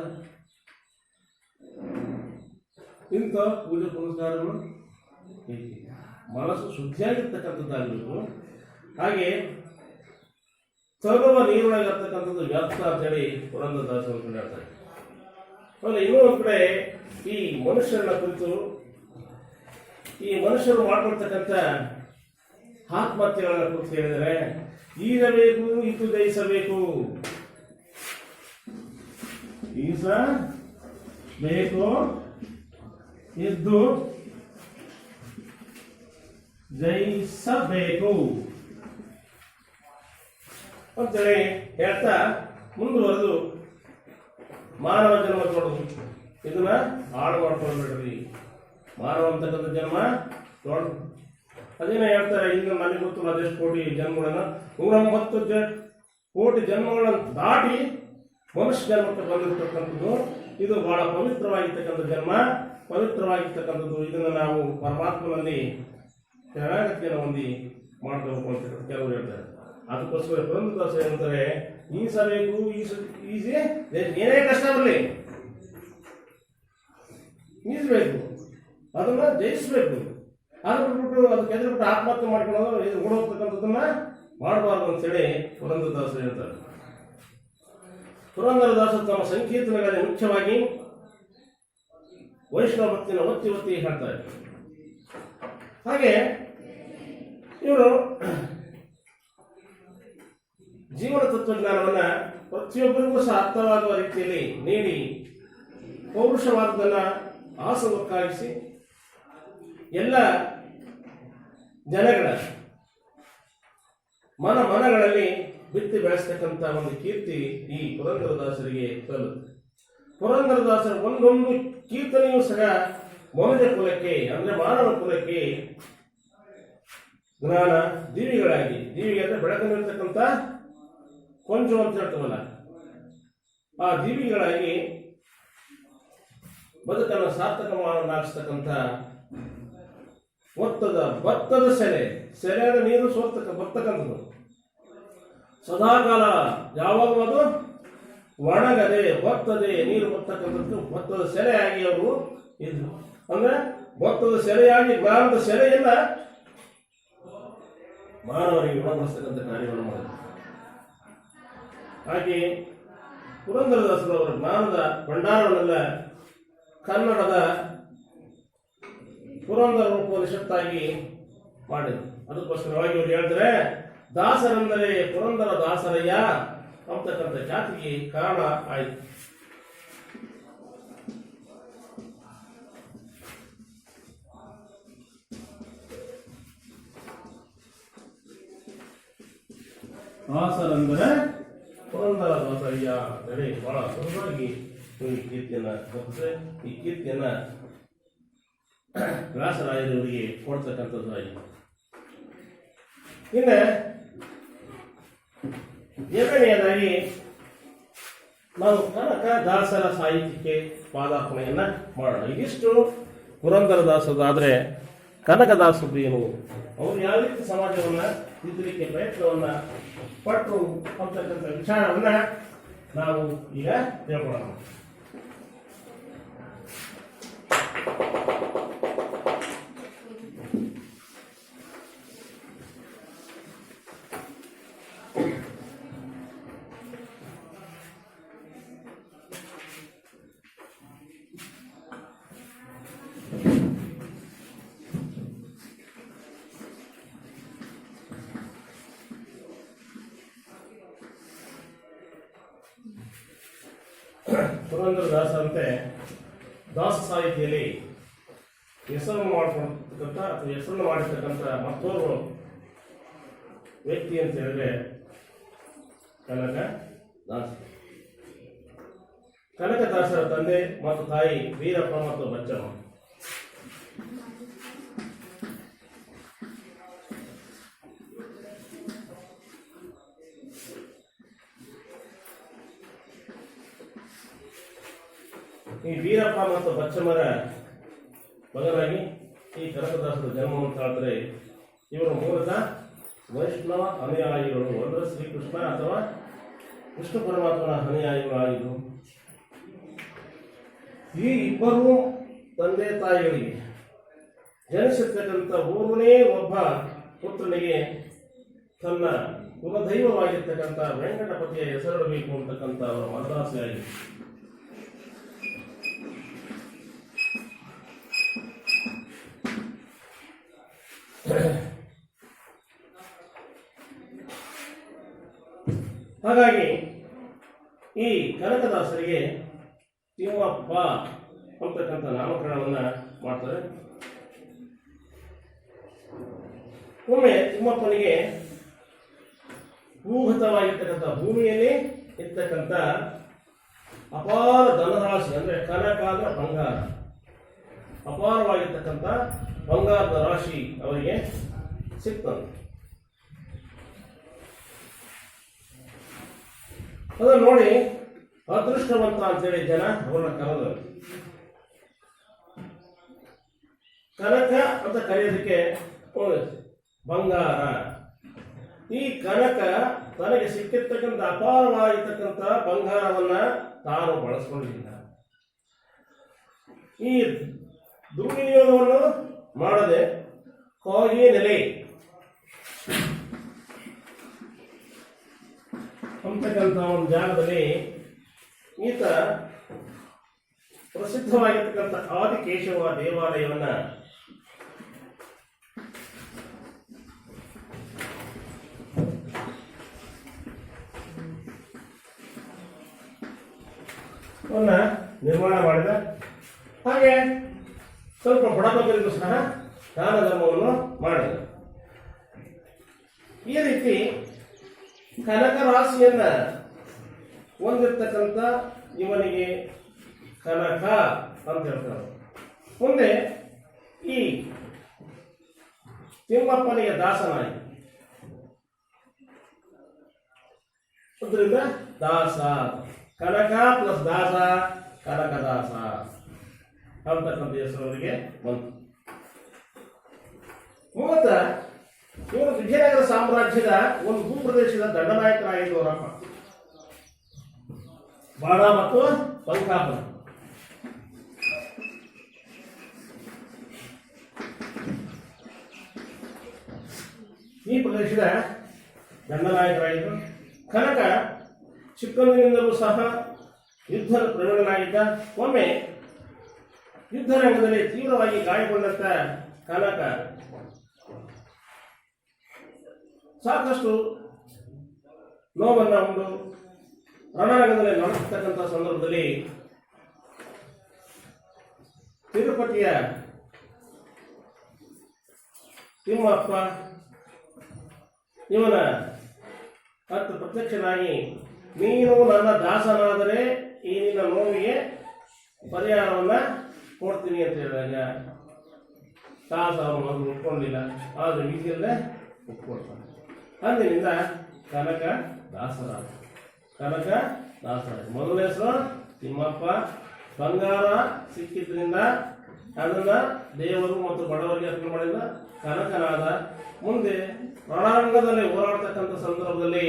ಇಂಥ ಪೂಜೆ ಪುನಸ್ಕಾರಗಳು ಮನಸ್ಸು ಶುದ್ಧಿಯಾಗಿರ್ತಕ್ಕಂಥದ್ದಾಗಬೇಕು. ಹಾಗೆ ಸರ್ವ ನೀರೊಳಗಿರ್ತಕ್ಕಂಥದ್ದು ವ್ಯರ್ಥ ಅಂತೇಳಿ ಪುರಂದರದಾಸರು ಹೇಳ್ತಾರೆ. ಆಮೇಲೆ ಇನ್ನೂ ಒಂದು ಕಡೆ ಈ ಮನುಷ್ಯರನ್ನ ಕುರಿತು ಈ ಮನುಷ್ಯರು ಮಾಡ್ಕೊಳ್ತಕ್ಕಂಥ ಆತ್ಮಹತ್ಯೆಗಳನ್ನ ಕುರಿತು ಹೇಳಿದರೆ, ಈಸಬೇಕು ಇದ್ದು ಜಯಿಸಬೇಕು, ಈಸಬೇಕು ಇದ್ದು ಜಯಿಸಬೇಕು ಅಂತೇಳಿ ಹೇಳ್ತಾ ಮುಂದುವರೆದು ಮಾನವ ಜನ್ಮ ನೋಡುದು ಇದನ್ನ ಹಾಳು ಮಾಡ್ಕೊಳ್ಬೇಡ್ರಿ. ಮಾನವ ಅಂತಕ್ಕಂಥ ಜನ್ಮ ನೋಡು. ಅದೇನೇ ಹೇಳ್ತಾರೆ, ಇನ್ನು ನನಗೆ ಗೊತ್ತು ಅದೆಷ್ಟು ಕೋಟಿ ಜನ್ಮಗಳನ್ನ 109 ಕೋಟಿ ಜನ್ಮಗಳನ್ನು ದಾಟಿ ಮನುಷ್ಯ ಜನ್ಮಕ್ಕೆ ಬಂದಿರ್ತಕ್ಕಂಥದ್ದು. ಇದು ಬಹಳ ಪವಿತ್ರವಾಗಿರ್ತಕ್ಕಂಥ ಜನ್ಮ, ಪವಿತ್ರವಾಗಿರ್ತಕ್ಕಂಥದ್ದು. ಇದನ್ನು ನಾವು ಪರಮಾತ್ಮನಲ್ಲಿ ಶರಣಾಗತಿಯನ್ನು ಹೊಂದಿ ಮಾಡ್ಕೋಬೇಕು ಅಂತ ಕೆಲವರು ಹೇಳ್ತಾರೆ. ಅದಕ್ಕೋಸ್ಕರ ಪುರಂದರದಾಸ ಏನಂತಾರೆ, ಈಸಬೇಕು ಈಸಿ, ಏನೇ ಕಷ್ಟ ಬರಲಿ ಈಸಬೇಕು, ಅದನ್ನ ಜಯಿಸಬೇಕು. ಅದು ಬಿಟ್ಬಿಟ್ಟು ಅದಕ್ಕೆ ಎದುರುಬಿಟ್ಟು ಆತ್ಮಹತ್ಯೆ ಮಾಡ್ಕೊಳ್ಳೋದು, ಇದು ಓಡೋಗ್ತಕ್ಕಂಥದ್ದನ್ನ ಮಾಡಬಾರ್ದು ಅಂತೇಳಿ ಪುರಂದರದಾಸರು ಹೇಳ್ತಾರೆ. ಪುರಂದರದಾಸರು ತಮ್ಮ ಸಂಕೀರ್ತನೆಗಳಲ್ಲಿ ಮುಖ್ಯವಾಗಿ ವೈಷ್ಣವ ಭಕ್ತಿನ ಒತ್ತಿ ಒತ್ತಿ ಹೇಳ್ತಾರೆ. ಹಾಗೆ ಇವರು ಜೀವನ ತತ್ವಜ್ಞಾನವನ್ನ ಪ್ರತಿಯೊಬ್ಬರಿಗೂ ಸಹ ಅರ್ಥವಾಗುವ ರೀತಿಯಲ್ಲಿ ನೀಡಿ ಪೌರುಷವಾದದನ್ನ ಆಸವಕ್ಕಾಗಿಸಿ ಎಲ್ಲ ಜನಗಳ ಮನಗಳಲ್ಲಿ ಬಿತ್ತಿ ಬೆಳೆಸ್ತಕ್ಕಂಥ ಒಂದು ಕೀರ್ತಿ ಈ ಪುರಂದರದಾಸರಿಗೆ ಸಲ್ಲುತ್ತೆ. ಪುರಂದರದಾಸರ ಒಂದೊಂದು ಕೀರ್ತನೆಯೂ ಸಹ ಮನುಜ ಕುಲಕ್ಕೆ ಅಂದ್ರೆ ಮಾನವ ಕುಲಕ್ಕೆ ಜ್ಞಾನ ದೀವಿಗಳಾಗಿ, ದೀವಿಗೆ ಅಂದ್ರೆ ಬೆಳಕಲ್ಲಿರ್ತಕ್ಕಂಥ ಕೊಂಚು ಅಂತ ಹೇಳ್ತವಲ್ಲ, ಆ ದೀವಿಗಳಾಗಿ ಬದುಕನ್ನು ಸಾರ್ಥಕವನ್ನಾಗಿಸ್ತಕ್ಕಂಥ ಭತ್ತದ ಸೆಲೆಯಾದ ನೀರು ಬರ್ತಕ್ಕಂಥದ್ದು ಸದಾಕಾಲ ಯಾವಾಗಲೂ ಅದು ಒಣಗದೆ ಬರ್ತದೆ, ನೀರು ಬರ್ತಕ್ಕಂಥದ್ದು ಭತ್ತದ ಸೆಲೆಯಾಗಿ ಅವರು ಇದ್ರು. ಅಂದ್ರೆ ಭತ್ತದ ಸೆಲೆಯಾಗಿ ಜ್ಞಾನದ ಸೆಲೆಯನ್ನ ಮಾನವರಿಗೆ ಗುಣಪಡಿಸ್ತಕ್ಕಂಥ ಕಾರ್ಯವನ್ನು ಮಾಡಿದರು. ಹಾಗೆ ಪುರಂದರದಾಸರವರ ಜ್ಞಾನದ ಭಂಡಾರವನ್ನೆಲ್ಲ ಕನ್ನಡದ ಪುರಂದರ ಉಪನಿಷತ್ತಾಗಿ ಮಾಡಿದರು. ಅದಕ್ಕೋಸ್ಕರವಾಗಿ ಅವರು ಹೇಳ್ತಾರೆ, ದಾಸರೆಂದರೆ ಪುರಂದರ ದಾಸರಯ್ಯ ಅಂತಕ್ಕಂಥ ಖ್ಯಾತಿಗೆ ಕಾರಣ ಆಯಿತು. ದಾಸರೆಂದರೆ ಪುರಂದರ ದಾಸರಯ್ಯ ಅಂತೇಳಿ ಬಹಳ ಸುಲಭವಾಗಿ ಈ ಕೀರ್ತಿಯನ್ನ ಬರ್ತದೆ. ಈ ಕೀರ್ತಿಯನ್ನ ವ್ಯಾಸರಾಯರವರಿಗೆ ಕೊಡ್ತಕ್ಕಂಥದ್ದು ಆಗಿದೆ. ಇನ್ನು ಎರಡನೆಯದಾಗಿ ನಾವು ಕನಕ ದಾಸರ ಸಾಹಿತ್ಯಕ್ಕೆ ಪಾದಾರ್ಪಣೆಯನ್ನ ಮಾಡೋಣ. ಇದಿಷ್ಟು ಪುರಂದರದಾಸರಾದ್ರೆ ಕನಕದಾಸರು ಏನು, ಅವರು ಯಾವ ರೀತಿ ಸಮಾಜವನ್ನ ತಿದ್ದಲಿಕ್ಕೆ ಪ್ರಯತ್ನವನ್ನ ಪಟ್ಟರು ಅಂತಕ್ಕಂಥ ವಿಚಾರವನ್ನ ನಾವು ಈಗ ತಿಳ್ಕೊಳ್ಳೋಣ. ಪುರಂದರದಾಸರಂತೆ ದಾಸ ಸಾಹಿತ್ಯದಲ್ಲಿ ಹೆಸರನ್ನು ಮಾಡಿಕೊಳ್ತಕ್ಕಂಥ ಅಥವಾ ಹೆಸರನ್ನು ಮಾಡಿರ್ತಕ್ಕಂಥ ಮತ್ತೋರ್ವ ವ್ಯಕ್ತಿ ಅಂತ ಹೇಳಿದ್ರೆ ಕನಕದಾಸ. ಕನಕದಾಸರ ತಂದೆ ಮತ್ತು ತಾಯಿ ವೀರಪ್ಪ ಮತ್ತು ಬಚ್ಚಮ್ಮ. ಈ ವೀರಪ್ಪ ಮತ್ತು ಬಚ್ಚಮ್ಮರ ಮಗನಾಗಿ ಈ ಕನಕದಾಸರ ಜನ್ಮವನ್ನು ತಾಳಿದ್ರೆ ಇವರು ಮೂಲತಃ ವೈಷ್ಣವ ಅನುಯಾಯಿಗಳು, ಅಂದರೆ ಶ್ರೀಕೃಷ್ಣ ಅಥವಾ ಕೃಷ್ಣ ಪರಮಾತ್ಮನ ಅನುಯಾಯಿಗಳಾಗಿದ್ದರು. ಈ ಇಬ್ಬರು ತಂದೆ ತಾಯಿಗಳಿಗೆ ಜನಿಸಿರ್ತಕ್ಕಂಥ ಮೂರನೇ ಒಬ್ಬ ಪುತ್ರನಿಗೆ ತನ್ನ ಕುಲದೈವವಾಗಿರ್ತಕ್ಕಂಥ ವೆಂಕಟಪತಿಯ ಹೆಸರಿಡಬೇಕು ಅಂತಕ್ಕಂಥ ಅವರ ಮನದಾಸೆಯಾಗಿದೆ. ಹಾಗಾಗಿ ಈ ಕನಕದಾಸರಿಗೆ ತಿಮ್ಮಪ್ಪ ಅಂತಕ್ಕಂಥ ನಾಮಕರಣವನ್ನ ಮಾಡ್ತಾರೆ. ಒಮ್ಮೆ ತಿಮ್ಮಪ್ಪನಿಗೆ ಭೂಗತವಾಗಿರ್ತಕ್ಕಂಥ ಭೂಮಿಯಲ್ಲಿ ಇರ್ತಕ್ಕಂಥ ಅಪಾರ ಧನರಾಶಿ, ಅಂದ್ರೆ ಕನಕ ಅಂದ್ರೆ ಬಂಗಾರ, ಅಪಾರವಾಗಿರ್ತಕ್ಕಂಥ ಬಂಗಾರದ ರಾಶಿ ಅವರಿಗೆ ಸಿಕ್ತಂತೆ. ಅದನ್ನು ನೋಡಿ ಅದೃಷ್ಟವಂತ ಅಂತೇಳಿ ಜನ ಅವರನ್ನ ಕರೆದರು. ಕನಕ ಅಂತ ಕರೆಯೋದಕ್ಕೆ ಬಂಗಾರ ಈ ಕನಕ ತನಗೆ ಸಿಕ್ಕಿರ್ತಕ್ಕಂಥ ಅಪಾರವಾಗಿರ್ತಕ್ಕಂಥ ಬಂಗಾರವನ್ನ ತಾನು ಬಳಸ್ಕೊಂಡಿಲ್ಲ. ಈ ದುರ್ವಿನಿಯೋಗವನ್ನು ಮಾಡದೆ ಹೋಗಿ ನೆಲೆ ಅಂತಕ್ಕಂಥ ಒಂದು ಜಾಗದಲ್ಲಿ ಈತ ಪ್ರಸಿದ್ಧವಾಗಿರ್ತಕ್ಕಂಥ ಆದಿಕೇಶವ ದೇವಾಲಯವನ್ನ ನಿರ್ಮಾಣ ಮಾಡಿದ. ಹಾಗೆ ಸ್ವಲ್ಪ ಬಡಬಗರಿಗೂ ಸಹ ದಾನ ಧರ್ಮವನ್ನು ಮಾಡಿದ. ಈ ರೀತಿ ಕನಕ ರಾಶಿಯನ್ನ ಹೊಂದಿರ್ತಕ್ಕಂಥ ಇವನಿಗೆ ಕನಕ ಅಂತ ಹೇಳ್ತಾರೆ. ಮುಂದೆ ಈ ತಿಮ್ಮಪ್ಪನಿಗೆ ದಾಸನಾಗಿ, ಅದರಿಂದ ದಾಸ, ಕನಕ ಪ್ಲಸ್ ದಾಸ, ಕನಕದಾಸ ಅಂತಕ್ಕಂಥ ಹೆಸರವರಿಗೆ ಬಂತು. ಮೂವತ್ತ ಇವರು ವಿಜಯನಗರ ಸಾಮ್ರಾಜ್ಯದ ಒಂದು ಭೂಪ್ರದೇಶದ ದಂಡನಾಯಕರಾಗಿದ್ದವರಪ್ಪ. ಬಾಣ ಮತ್ತು ಪಂಕಾಪನ. ಈ ಪ್ರದೇಶದ ದಂಡನಾಯಕರಾಗಿದ್ದರು. ಕನಕ ಚಿಕ್ಕಂದಿನಿಂದಲೂ ಸಹ ಯುದ್ಧದ ಪ್ರವೀಣನಾಗಿದ್ದ. ಒಮ್ಮೆ ಯುದ್ಧರಂಗದಲ್ಲಿ ತೀವ್ರವಾಗಿ ಗಾಯಗೊಂಡಂತ ಕನಕ ಸಾಕಷ್ಟು ನೋವನ್ನು ಉಂಡು ರಣರಂಗದಲ್ಲಿ ನಡೆಸತಕ್ಕಂಥ ಸಂದರ್ಭದಲ್ಲಿ ತಿರುಪತಿಯ ತಿಮ್ಮಪ್ಪ ಇವನ ಹತ್ತು ಪ್ರತ್ಯಕ್ಷನಾಗಿ, ನೀನು ನನ್ನ ದಾಸನಾದರೆ ಈ ನಿನ್ನ ನೋವಿಗೆ ಪರಿಹಾರವನ್ನ ಕೊಡ್ತೀನಿ ಅಂತ ಹೇಳಿದಾಗ ದಾಸ ಅವನು ಒಪ್ಕೊಂಡಿಲ್ಲ. ಆದ್ರೆ ಈಗಿಲ್ಲದೆ ಒಪ್ಕೊಳ್ತಾನೆ. ಅಂದಿನಿಂದ ಕನಕ ದಾಸರಾಜ. ಕನಕ ದಾಸರಾಜ ಮೊದಲನೇ ಹೆಸರು ತಿಮ್ಮಪ್ಪ. ಬಂಗಾರ ಸಿಕ್ಕಿದ್ರಿಂದ ಅದನ್ನ ದೇವರು ಮತ್ತು ಬಡವರಿಗೆ ಅರ್ಪಣೆ ಮಾಡಿದ ಕನಕನಾದ. ಮುಂದೆ ರಣರಂಗದಲ್ಲಿ ಹೋರಾಡ್ತಕ್ಕಂಥ ಸಂದರ್ಭದಲ್ಲಿ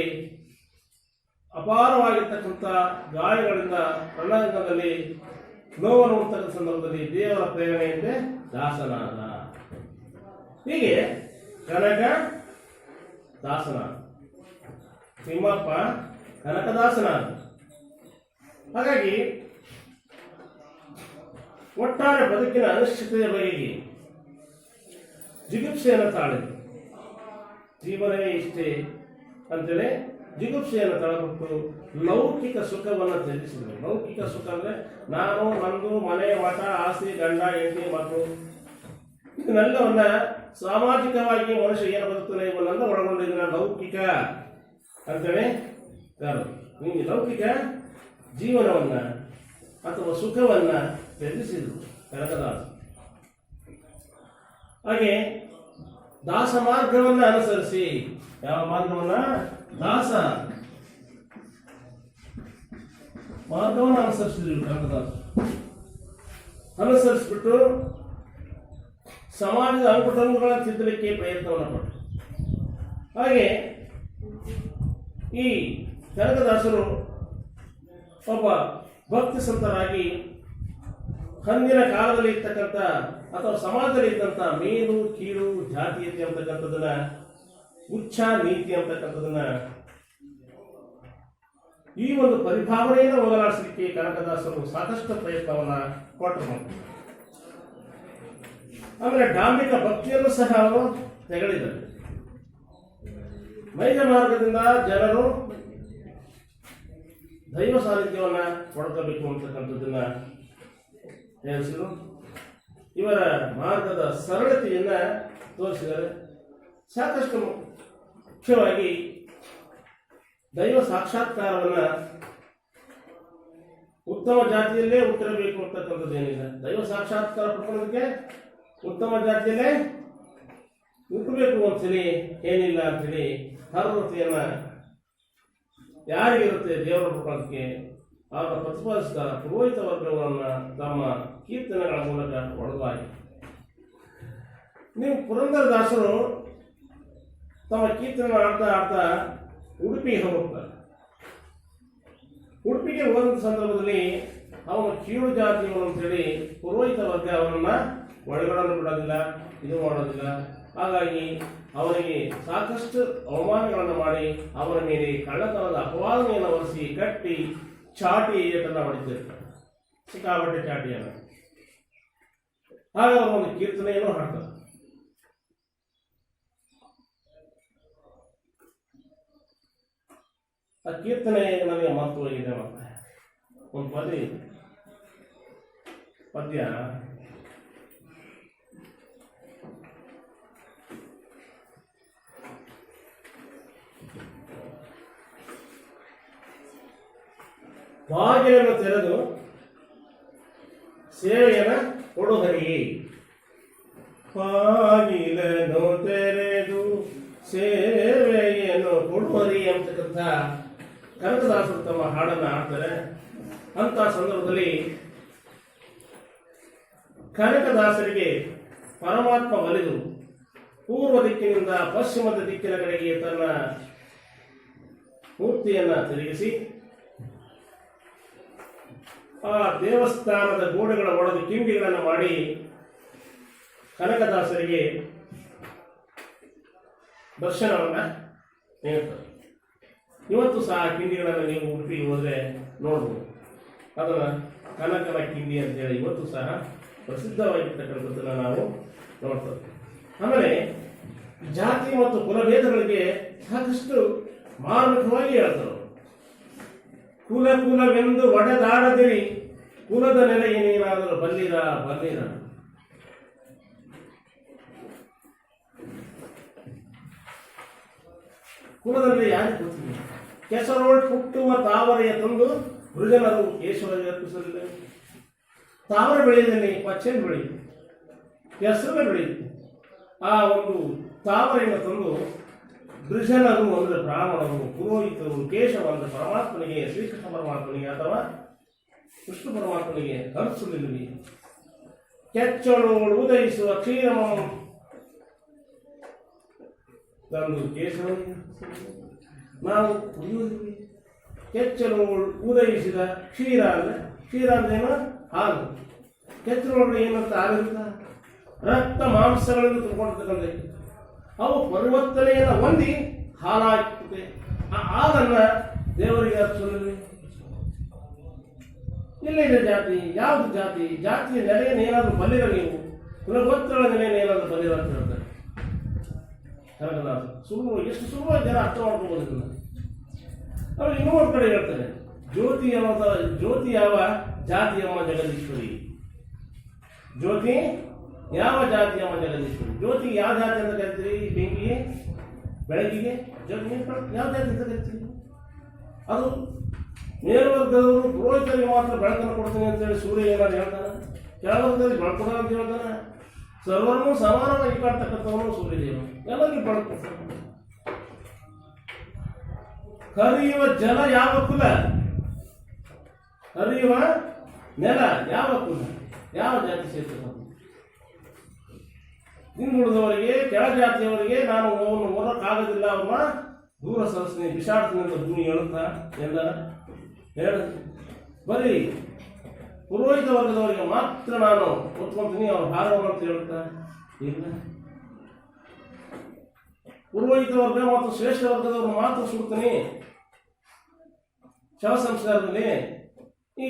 ಅಪಾರವಾಗಿರ್ತಕ್ಕಂಥ ಗಾಯಗಳಿಂದ ರಣರಂಗದಲ್ಲಿ ನೋವನ್ನು ಉಂಟಕ್ಕಂಥ ಸಂದರ್ಭದಲ್ಲಿ ದೇವರ ಪ್ರೇರಣೆಯಿಂದ ದಾಸನಾದ. ಹೀಗೆ ಕನಕ ದಾಸನಾದ, ತಿಮ್ಮಪ್ಪ ಕನಕದಾಸನಾದ. ಹಾಗಾಗಿ ಒಟ್ಟಾರೆ ಬದುಕಿನ ಅನಿಶ್ಚಿತೆಯ ಬಗೆಗೆ ಜಿಗುಪ್ಸೆಯನ್ನು ತಾಳಿದರು. ಜೀವನವೇ ಇಷ್ಟೇ ಅಂತೇಳಿ ಜಿಗುಪ್ಸೆಯನ್ನು ತಳಬಿಟ್ಟು ಲೌಕಿಕ ಸುಖವನ್ನು ತ್ಯಜಿಸಿದರು. ಲೌಕಿಕ ಸುಖ ಅಂದ್ರೆ ನಾನು, ನಂದು, ಮನೆ, ಮಠ, ಆಸ್ತಿ, ಗಂಡ, ಹೆಂಡತಿ, ಮಕ್ಕಳು, ಇದನ್ನೆಲ್ಲವನ್ನ ಸಾಮಾಜಿಕವಾಗಿ ಮನುಷ್ಯ ಏನು ಬದುಕ್ತಾನೆ ಇವನ್ನೆಲ್ಲ ಒಳಗೊಂಡಿದ್ದನ್ನ ಲೌಕಿಕ ಅಂತೇಳಿ ನಿಮಗೆ ಲೌಕಿಕ ಜೀವನವನ್ನ ಅಥವಾ ಸುಖವನ್ನ ತ್ಯಜಿಸಿದರು ಕನಕದಾಸ. ಹಾಗೆ ದಾಸ ಮಾರ್ಗವನ್ನ ಅನುಸರಿಸಿ, ಯಾವ ಮಾರ್ಗವನ್ನ? ದಾಸ ಮಾರ್ಗವನ್ನು ಅನುಸರಿಸಿದ್ರು ಕನಕದಾಸ. ಅನುಸರಿಸಿಬಿಟ್ಟು ಸಮಾಜದ ಅಂಕುಟಂಕುಗಳನ್ನು ತಿದ್ದಲಿಕ್ಕೆ ಪ್ರಯತ್ನವನ್ನು ಪಟ್ಟರು. ಹಾಗೆ ಈ ಕನಕದಾಸರು ಒಬ್ಬ ಭಕ್ತಿ ಸಂತರಾಗಿ ಹಿಂದಿನ ಕಾಲದಲ್ಲಿ ಇರ್ತಕ್ಕಂಥ ಅಥವಾ ಸಮಾಜದಲ್ಲಿ ಇದ್ದಂಥ ಮೇಲು ಕೀಳು ಜಾತೀಯತೆ ಅಂತಕ್ಕಂಥದನ್ನ, ಉಚ್ಚ ನೀತಿ ಅಂತಕ್ಕಂಥದನ್ನ, ಈ ಒಂದು ಪರಿಭಾವನೆಯನ್ನು ಹೋಗಲಾಡಿಸಲಿಕ್ಕೆ ಕನಕದಾಸರು ಸಾಕಷ್ಟು ಪ್ರಯತ್ನವನ್ನ ಕೊಟ್ಟರು. ಆಮೇಲೆ ಡಾಂಬಿಕ ಭಕ್ತಿಯನ್ನು ಸಹ ಅವರು ತೆಗಳಿದರು. ನೈಜ ಮಾರ್ಗದಿಂದ ಜನರು ದೈವ ಸಾನ್ನಿಧ್ಯವನ್ನ ಪಡ್ಕೋಬೇಕು ಅಂತಕ್ಕಂಥದ್ದನ್ನ ಹೇಳಿಸಿದರು. ಇವರ ಮಾರ್ಗದ ಸರಳತೆಯನ್ನ ತೋರಿಸಿದ್ದಾರೆ. ಸಾಕಷ್ಟು ಮುಖ್ಯವಾಗಿ ದೈವ ಸಾಕ್ಷಾತ್ಕಾರವನ್ನ ಉತ್ತಮ ಜಾತಿಯಲ್ಲೇ ಹುಟ್ಟಿರಬೇಕು ಅಂತಕ್ಕಂಥದ್ದು ಏನಿಲ್ಲ. ದೈವ ಸಾಕ್ಷಾತ್ಕಾರ ಪಡ್ಕೊಳ್ಳೋದಕ್ಕೆ ಉತ್ತಮ ಜಾತಿಯಲ್ಲೇ ಹುಟ್ಟಬೇಕು ಅಂತೇಳಿ ಏನಿಲ್ಲ ಅಂತೇಳಿ ಅರ್ಹತೆಯನ್ನ ಯಾರಿಗಿರುತ್ತೆ ದೇವರ ಪಡ್ಕೊಳ್ಳೋದಕ್ಕೆ ಅವರ ಪ್ರತಿಪಾದಿಸಿದ ಪುರೋಹಿತ ವರ್ಗವನ್ನು ತಮ್ಮ ಕೀರ್ತನೆಗಳ ಮೂಲಕ ಒಳಗಾಗಿ ನೀವು ಪುರಂದರದಾಸರು ತಮ್ಮ ಕೀರ್ತನೆ ಆಡ್ತಾ ಆಡ್ತಾ ಉಡುಪಿಗೆ ಹೋಗ್ತಾರೆ. ಉಡುಪಿಗೆ ಹೋದಂಥ ಸಂದರ್ಭದಲ್ಲಿ ಅವನು ಕೀಳು ಜಾತಿಯವನು ಅಂತೇಳಿ ಪುರೋಹಿತ ವರ್ಗ ಅವನನ್ನ ಒಳಗಡನ್ನು ಬಿಡೋದಿಲ್ಲ, ಇದು ಮಾಡೋದಿಲ್ಲ. ಹಾಗಾಗಿ ಅವನಿಗೆ ಸಾಕಷ್ಟು ಅವಮಾನಗಳನ್ನು ಮಾಡಿ ಅವನ ಮೇಲೆ ಕಳ್ಳತನದ ಅಪವಾದನೆಯನ್ನು ಹೊರಿಸಿ ಕಟ್ಟಿ ಚಾಟಿ ಏಟನ್ನು ಹೊಡಿತಿರ್ತಾರೆ, ಸಿಕ್ಕಾಪಟ್ಟೆ ಚಾಟಿಯನ್ನು. ಆಗ ಅವರು ಒಂದು ಕೀರ್ತನೆಯನ್ನು ಹಾಡ್ತಾರೆ. ಆ ಕೀರ್ತನೆ ನನಗೆ ಮಹತ್ವವಾಗಿದೆ. ಮತ್ತೆ ಒಂದು ಪದ್ಯ ಬಾಗಿಲನ್ನು ತೆರೆದು ಸೇವೆಯನ್ನು ಕೊಡು ಹರಿ, ಬಾಗಿಲನ್ನು ತೆರೆದು ಸೇವೆಯನ್ನು ಕೊಡು ಹರಿ ಅಂತಕ್ಕಂಥ ಕನಕದಾಸರು ತಮ್ಮ ಹಾಡನ್ನು ಹಾಡ್ತಾರೆ. ಅಂತ ಸಂದರ್ಭದಲ್ಲಿ ಕನಕದಾಸರಿಗೆ ಪರಮಾತ್ಮ ಒಲಿದು ಪೂರ್ವ ದಿಕ್ಕಿನಿಂದ ಪಶ್ಚಿಮದ ದಿಕ್ಕಿನ ಕಡೆಗೆ ತನ್ನ ಮೂರ್ತಿಯನ್ನು ತಿರುಗಿಸಿ ಆ ದೇವಸ್ಥಾನದ ಗೋಡೆಗಳ ಒಳಗೆ ಕಿಂಡಿಗಳನ್ನು ಮಾಡಿ ಕನಕದಾಸರಿಗೆ ದರ್ಶನವನ್ನು ನೀಡುತ್ತಾರೆ. ಇವತ್ತು ಸಹ ಕಿಂಡಿಗಳನ್ನು ನೀವು ಉಡುಪಿಗೆ ಹೋದರೆ ನೋಡ್ಬೋದು. ಅದನ್ನು ಕನಕನ ಕಿಂಡಿ ಅಂತೇಳಿ ಇವತ್ತು ಸಹ ಪ್ರಸಿದ್ಧವಾಗಿರ್ತಕ್ಕಂಥದ್ದನ್ನು ನಾವು ನೋಡ್ತೇವೆ. ಆಮೇಲೆ ಜಾತಿ ಮತ್ತು ಕುಲಭೇದಗಳಿಗೆ ಸಾಕಷ್ಟು ಮಾರ್ಮಿಕವಾಗಿ ಹೇಳ್ತಾರೆ. ಕುಲವೆಂದು ಒಡೆದಾಡದಿರಿ, ಕುಲದ ನೆಲೆ ಏನೇನಾದರೂ ಬಲ್ಲಿರ. ಕುಲದಲ್ಲಿ ಯಾರಿಗೆ ಗೊತ್ತಿಲ್ಲ. ಕೆಸರೋಳ್ ಹುಟ್ಟುವ ತಾವರೆಯ ತಂದು ವೃಜನರು ಕೇಶವರಿಗೆ ಅರ್ಪಿಸಲಿಲ್ಲ. ತಾವರೆ ಬೆಳೆಯದಲ್ಲಿ ಪಚ್ಚೆನ್ ಬೆಳೆಯಿತು, ಕೆಸರೇ ಬೆಳೆಯಿತು. ಆ ಒಂದು ತಾವರೆಯನ್ನು ತಂದು ವೃಜನರು ಅಂದರೆ ಬ್ರಾಹ್ಮಣರು, ಪುರೋಹಿತರು, ಕೇಶವ ಅಂದರೆ ಪರಮಾತ್ಮನಿಗೆ, ಶ್ರೀಕೃಷ್ಣ ಪರಮಾತ್ಮನಿಗೆ ಅಥವಾ ಕೃಷ್ಣ ಪರಮಾತ್ಮನಿಗೆ ಅರ್ಪಿಸಲಿಲ್ಲ. ಕೆಚ್ಚಳೋಳು ಉದಯಿಸುವ ಕ್ಷೀರಮ ತಂದು ಕೇಶವನಿಗೆ ನಾವು ಕುಡಿಯುವುದಿಲ್ಲ. ಕೆಚ್ಚಲೋಳು ಉದಯಿಸಿದ ಕ್ಷೀರ ಅಂದ್ರೇನು? ಹಾಲು. ಕೆಚ್ಚಲೋಳು ಏನಂತ ಆಗಿರುತ್ತ ರಕ್ತ ಮಾಂಸಗಳಿಂದ ತುಂಬಿಕೊಂಡಿರ್ತಕ್ಕಂಥ ಅವು ಪರಿವರ್ತನೆಯನ್ನು ಹೊಂದಿ ಹಾಲಾಗ್ತದೆ. ಆ ಹಾಲನ್ನು ದೇವರಿಗೆ ಅರ್ಪಿಸಲಿಲ್ಲ. ಇಲ್ಲಿದೆ ಜಾತಿ. ಯಾವುದು ಜಾತಿ? ಜಾತಿಯ ನೆಲೆಯನ್ನು ಏನಾದರೂ ಬಲ್ಲಿರ ನೀವು, ಕುಲಗೋತ್ರಗಳ ನೆಲೆಯನ್ನು ಏನಾದರೂ ಬಲ್ಲಿರ ಅಂತ ಹೇಳ್ತಾರೆ ಕನಕದಾಸ. ಎಷ್ಟು ಸುಲಭವಾಗಿ ಜನ ಅರ್ಥ ಮಾಡ್ಕೋಬಹುದು. ಅವರು ಇನ್ನೂ ಒಂದು ಕಡೆ ಹೇಳ್ತಾರೆ, ಜ್ಯೋತಿ ಯಾವ ಜಾತಿಯಮ್ಮ ಜಗದೀಶ್ವರಿ. ಜ್ಯೋತಿ ಯಾವ ಜಾತಿಯಮ್ಮ ಜಗದೀಶ್ವರಿ. ಜ್ಯೋತಿ ಯಾವ ಜಾತಿ ಅಂತ ಕರಿತೀರಿ? ಬೆಂಕಿಗೆ, ಬೆಳಕಿಗೆ ಯಾವ ಜಾತಿ ಅಂತ ಕರಿತೀರಿ? ಅದು ಮೇಲ್ವರ್ಗದವರು ಪುರೋಹಿತರಿಗೆ ಮಾತ್ರ ಬೆಳಕನ್ನು ಕೊಡ್ತೀನಿ ಅಂತೇಳಿ ಸೂರ್ಯ ಏನಾದ್ರು ಹೇಳ್ತಾನೆ? ಕೆಳವರ್ಗದಲ್ಲಿ ಬೆಳಕೊಡ ಅಂತ ಹೇಳ್ತಾನೆ? ಸರ್ವರನ್ನು ಸಮಾನವಾಗಿ ಕಾಡ್ತಕ್ಕಂಥವನು ಸೂರ್ಯದೇವ, ಎಲ್ಲರಿಗೂ ಬೆಳಕು. ಹರಿಯುವ ಜಲ ಯಾವ ಕುಲ? ಹರಿಯುವ ನೆಲ ಯಾವ ಕುಲ? ಯಾವ ಜಾತಿ ಸೇರ್ತದೆ? ಹಿಂದುಳಿದವರಿಗೆ, ಕೆಳ ಜಾತಿಯವರಿಗೆ ನಾನು ಅವನು ಓದಕ್ಕಾಗೋದಿಲ್ಲ, ಅವನ್ನ ದೂರ ಸರಿಸ್ತೀನಿ, ಬಿಸಾಡ್ತೀನಿ ಭೂಮಿ ಹೇಳುತ್ತಾ ಎಲ್ಲ ಹೇಳುತ್ತೆ. ಬರೀ ಪುರೋಹಿತ ವರ್ಗದವರಿಗೆ ಮಾತ್ರ ನಾನು ಒತ್ಕೊಂತೀನಿ, ಅವ್ರು ಹಾರವರು ಅಂತ ಹೇಳುತ್ತಾ ಇಲ್ಲ. ಪುರೋಹಿತ ವರ್ಗ ಮತ್ತು ಶ್ರೇಷ್ಠ ವರ್ಗದವರು ಮಾತ್ರ ಸುಡ್ತೀನಿ. ಶವ ಸಂಸ್ಕಾರದಲ್ಲಿ ಈ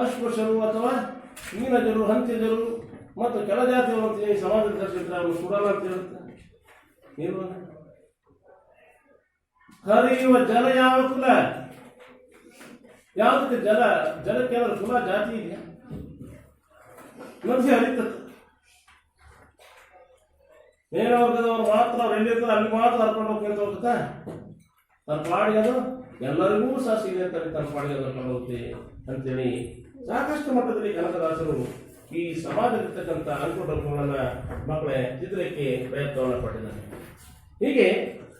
ಅಸ್ಪೃಶ್ಯರು ಅಥವಾ ಹೀನಜರು, ಹಂತ್ಯಜರು ಮತ್ತು ಕೆಳಜಾತಿಯವರು ಅಂತೀನಿ ಸಮಾಜದ ದರ್ಶಿದ್ರೆ ಅವರು ಸುಡಲ್ಲ ಅಂತ ಹೇಳುತ್ತಾರೆ. ಹರಿಯುವ ಜಲ ಯಾವ ಕುಲ? ಯಾವುದಕ್ಕೆ ಜಲ? ಜಲಕ್ಕೆ ಏನಾದ್ರು ಕುಲ ಜಾತಿ ಇದೆಯಾ? ನದಿ ಹರಿತದೆ. ಮೇಲ್ವರ್ಗದವರು ಮಾತ್ರ ಅವ್ರು ಎಲ್ಲಿರ್ತಾರೆ ಅಲ್ಲಿ ಮಾತ್ರ ಹರ್ಕೊಂಡು ಹೋಗ್ತಾ ಹೋಗುತ್ತಾ? ತನ್ನ ಪಾಡಿಗೆ ಅದು ಎಲ್ಲರಿಗೂ ಸಹ ಸೀರೆ ಅಂತ ತನ್ನ ಪಾಡಿಗೆ ಹರ್ಕೊಂಡು ಹೋಗುತ್ತೆ ಅಂತೇಳಿ ಸಾಕಷ್ಟು ಮಟ್ಟದಲ್ಲಿ ಕನಕದಾಸರು ಈ ಸಮಾಜದಲ್ಲಿರ್ತಕ್ಕಂಥ ಅನುಕೂಲಗಳನ್ನು ಮಕ್ಕಳೇ ಚಿತ್ರಕ್ಕೆ ಪ್ರಯತ್ನವನ್ನು ಪಟ್ಟಿದ್ದಾರೆ. ಹೀಗೆ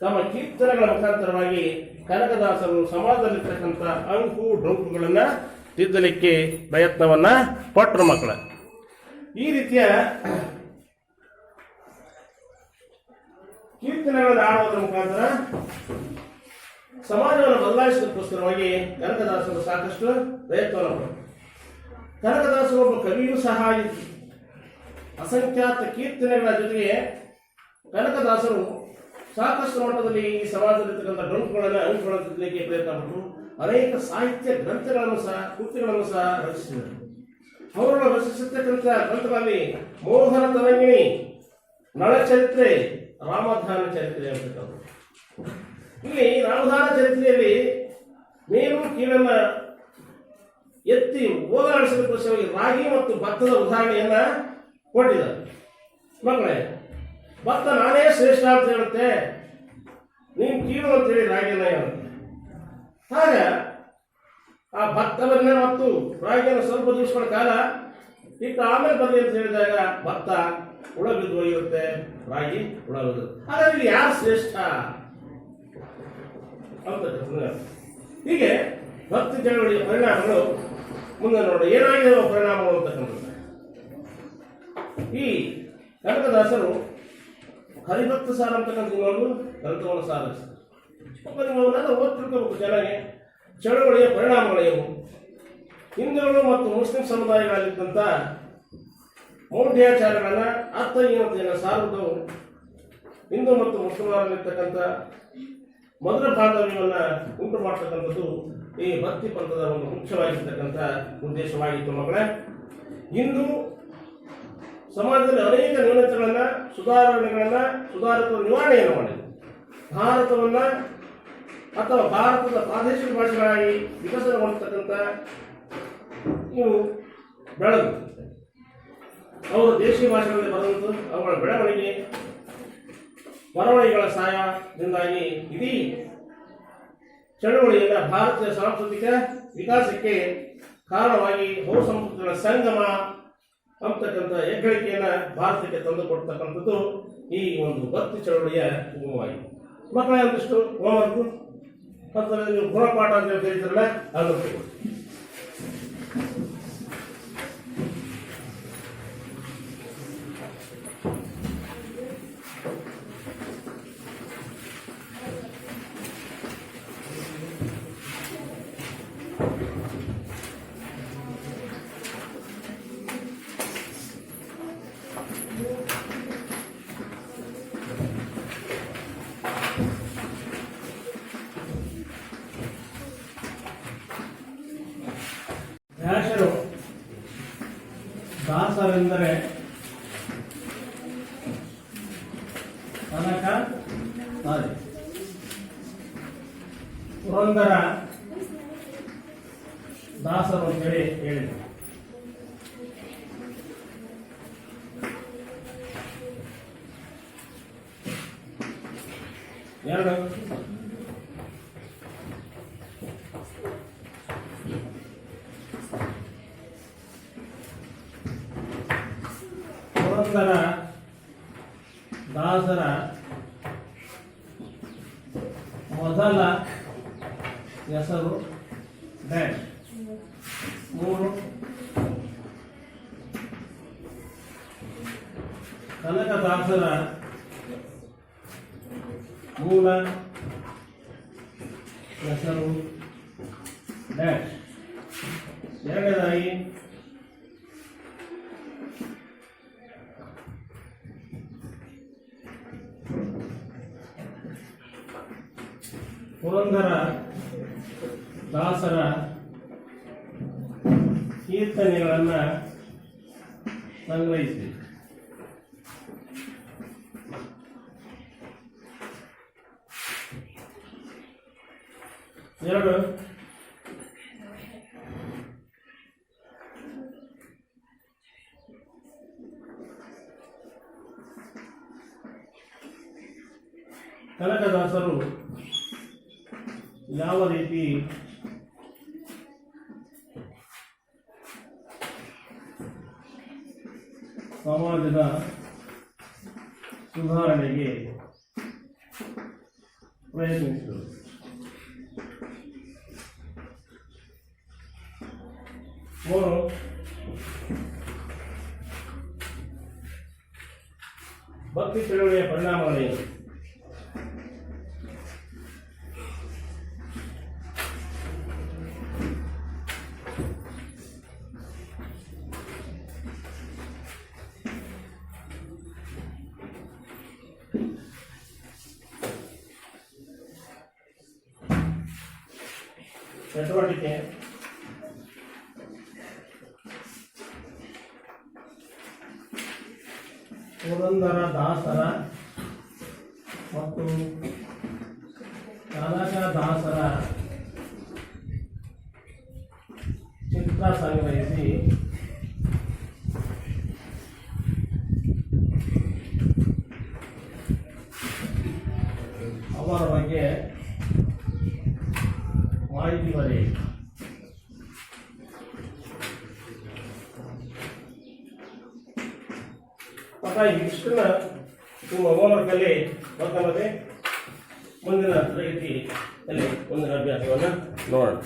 ತಮ್ಮ ಕೀರ್ತನೆಗಳ ಮುಖಾಂತರವಾಗಿ ಕನಕದಾಸರು ಸಮಾಜದಲ್ಲಿರ್ತಕ್ಕಂಥ ಅಂಕು ಡೊಂಕುಗಳನ್ನು ತಿದ್ದಲಿಕ್ಕೆ ಪ್ರಯತ್ನವನ್ನ ಪಟ್ಟರು ಮಕ್ಕಳ. ಈ ರೀತಿಯ ಕೀರ್ತನೆಗಳನ್ನು ಆಡುವುದರ ಮುಖಾಂತರ ಸಮಾಜವನ್ನು ಬದಲಾಯಿಸೋದಕ್ಕೋಸ್ಕರವಾಗಿ ಕನಕದಾಸರು ಸಾಕಷ್ಟು ಪ್ರಯತ್ನವನ್ನು ಮಾಡಿದರು. ಕನಕದಾಸರು ಒಬ್ಬ ಕವಿಯೂ ಸಹ ಆಗಿತ್ತು. ಅಸಂಖ್ಯಾತ ಕೀರ್ತನೆಗಳ ಜೊತೆಗೆ ಕನಕದಾಸರು ಸಾಕಷ್ಟು ಮಟ್ಟದಲ್ಲಿ ಈ ಸಮಾಜದಲ್ಲಿರ್ತಕ್ಕಂಥ ಡೊಂಕುಗಳನ್ನು ಅಂಕುಗಳನ್ನು ಪ್ರಯತ್ನ ಪಟ್ಟರು. ಅನೇಕ ಸಾಹಿತ್ಯ ಗ್ರಂಥಗಳನ್ನು ಸಹ ಕೃತಿಗಳನ್ನು ಸಹ ರಚಿಸಿದರು. ಅವರನ್ನು ರಚಿಸಿರ್ತಕ್ಕಂಥ ಗ್ರಂಥಗಳಲ್ಲಿ ಮೋಹನ ತರಂಗಿಣಿ, ನಳಚರಿತ್ರೆ, ರಾಮಧಾನ ಚರಿತ್ರೆ ಅಂತಕ್ಕಂಥ. ಇಲ್ಲಿ ರಾಮಧಾನ ಚರಿತ್ರೆಯಲ್ಲಿ ಮೇಲು ಕೀಳನ್ನ ಎತ್ತಿ ಹೋಗಲಾಡಿಸೋದಕ್ಕೋಸ್ಕರವಾಗಿ ರಾಗಿ ಮತ್ತು ಭತ್ತದ ಉದಾಹರಣೆಯನ್ನ ಕೊಟ್ಟಿದ್ದಾರೆ. ಮಕ್ಕಳೇ, ಭತ್ತ ನಾನೇ ಶ್ರೇಷ್ಠ ಅಂತ ಹೇಳುತ್ತೆ, ನೀನು ಕೀಳು ಅಂತ ಹೇಳಿ ರಾಗಿಯನ್ನ ಹೇಳುತ್ತೆ. ಆಗ ಆ ಭತ್ತವನ್ನ ಮತ್ತು ರಾಗಿಯನ್ನು ಸ್ವಲ್ಪ ದಿವಸಗಳ ಕಾಲ ಇಟ್ಟು ಆಮೇಲೆ ಬರಲಿ ಅಂತ ಹೇಳಿದಾಗ ಭತ್ತ ಹುಳ ಬಿದ್ದು ಹೋಗಿರುತ್ತೆ, ರಾಗಿ ಹುಳ ಬಿದ್ದು. ಹಾಗಾದ್ರೆ ಇಲ್ಲಿ ಯಾರು ಶ್ರೇಷ್ಠ ಅಂತ ಹೀಗೆ ಭಕ್ತಿ ಚಳವಳಿಯ ಪರಿಣಾಮಗಳು ಮುಂದೆ ನೋಡಿ ಏನಾಗಿದೆ ಪರಿಣಾಮಗಳು ಅಂತಕ್ಕಂಥದ್ದು. ಈ ಕನಕದಾಸರು ಹರಿಭಕ್ತ ಸಾರ ಅಂತಕ್ಕಂಥ ಇನ್ನೊಂದು ಗ್ರಂಥವನ್ನು ಸಾಧಿಸ್ತಾರೆ. ಅವನ್ನೆಲ್ಲ ಓದ್ ತಿಳ್ಕೋಬೇಕು ಚೆನ್ನಾಗಿ. ಚಳವಳಿಯ ಪರಿಣಾಮಗಳೇನು, ಹಿಂದೂಗಳು ಮತ್ತು ಮುಸ್ಲಿಂ ಸಮುದಾಯಗಳಲ್ಲಿದ್ದಂಥ ಮೌಢ್ಯಾಚಾರಗಳನ್ನ ಅರ್ಥಹೀನತೆಯನ್ನು ಸಾರುವುದು, ಹಿಂದೂ ಮತ್ತು ಮುಸ್ಲಿಮರಲ್ಲಿರ್ತಕ್ಕಂಥ ಮಧುರ ಬಾಂಧವ್ಯವನ್ನು ಉಂಟು ಮಾಡತಕ್ಕಂಥದ್ದು ಈ ಭಕ್ತಿ ಪಂಥದ ಒಂದು ಮುಖ್ಯವಾಗಿರ್ತಕ್ಕಂಥ ಉದ್ದೇಶವಾಗಿತ್ತು. ಮಕ್ಕಳೇ, ಹಿಂದೂ ಸಮಾಜದಲ್ಲಿ ಅನೇಕ ನ್ಯೂನತೆಗಳನ್ನ ಸುಧಾರಕ ನಿವಾರಣೆಯನ್ನು ಮಾಡಿದೆ. ಭಾರತವನ್ನ ಅಥವಾ ಭಾರತದ ಪ್ರಾದೇಶಿಕ ಭಾಷೆಗಳಾಗಿ ವಿಕಸನಗೊಳ್ತಕ್ಕಂಥ ಇವು ಬೆಳೆದು ಅವರು ದೇಶೀಯ ಭಾಷೆಗಳಲ್ಲಿ ಬರುವುದು, ಅವುಗಳ ಬೆಳವಣಿಗೆ ಬರವಣಿಗೆಗಳ ಸಹಾಯದಿಂದಾಗಿ ಇಡೀ ಚಳವಳಿಯಿಂದ ಭಾರತೀಯ ಸಾಂಸ್ಕೃತಿಕ ವಿಕಾಸಕ್ಕೆ ಕಾರಣವಾಗಿ ಬಹುಸಂಸ್ಕೃತಿಗಳ ಸಂಗಮ ಅಂತಕ್ಕಂಥ ಹೆಗ್ಗಳಿಕೆಯನ್ನ ಭಾರತಕ್ಕೆ ತಂದುಕೊಡ್ತಕ್ಕಂಥದ್ದು ಈ ಒಂದು ಭಕ್ತಿ ಚಳವಳಿಯ ಉಗಮವಾಗಿದೆ. ಮಕ್ಕಳ ಒಂದಿಷ್ಟು ಹೋಮ್ವರ್ಕ್ ಮತ್ತು ನೀವು ಗುಣಪಾಠ ಅಂತ ಹೇಳ್ತಿರಲ್ಲ ಅದನ್ನು ವ್ಯಾಸರು ದಾಸರೆಂದರೆ ಕನಕ ಸಾರಿ ಪುರಂದರ ದಾಸರು ಅಂತೇಳಿ ಹೇಳಿದರು. ಎರಡು ಪುರಂದರ ದಾಸರ ಮೊದಲ ಹೆಸರು ಡ್ಯಾಶ್. ಮೂರು ಕನಕದಾಸರ ಮೂಲ ಹೆಸರು ಡ್ಯಾಶ್. ಎರಡನೇದಾಗಿ ಪುರಂದರ ದಾಸರ ಕೀರ್ತನೆಗಳನ್ನು ಸಂಗ್ರಹಿಸಿ. ಎರಡು ಕನಕದಾಸರು ಯಾವ ರೀತಿ ಸಮಾಜದ ಸುಧಾರಣೆಗೆ ಪ್ರಯತ್ನಿಸಿದರು. ಮೂರು ಭಕ್ತಿ ಚಳವಳಿಯ ಪರಿಣಾಮಗಳೇನು. ಚಟುವಟಿಕೆ ಪುರಂದರ ದಾಸರ ಮತ್ತು ಕನಕದಾಸರ ಚಿತ್ರ ಸಂಗ್ರಹಿಸಿ ಅವರ ಬಗ್ಗೆ ಮಾಹಿತಿ ಬರೆಯಿರಿ. ಇಷ್ಟನ್ನ ನಿಮ್ಮ ಹೋಮ್ವರ್ಕಲ್ಲಿ ನೋಡ್ಕೊಂಬತ್ತೆ. ಮುಂದಿನ ತರಗತಿಯಲ್ಲಿ ಮುಂದಿನ ಅಭ್ಯಾಸವನ್ನು ನೋಡೋಣ.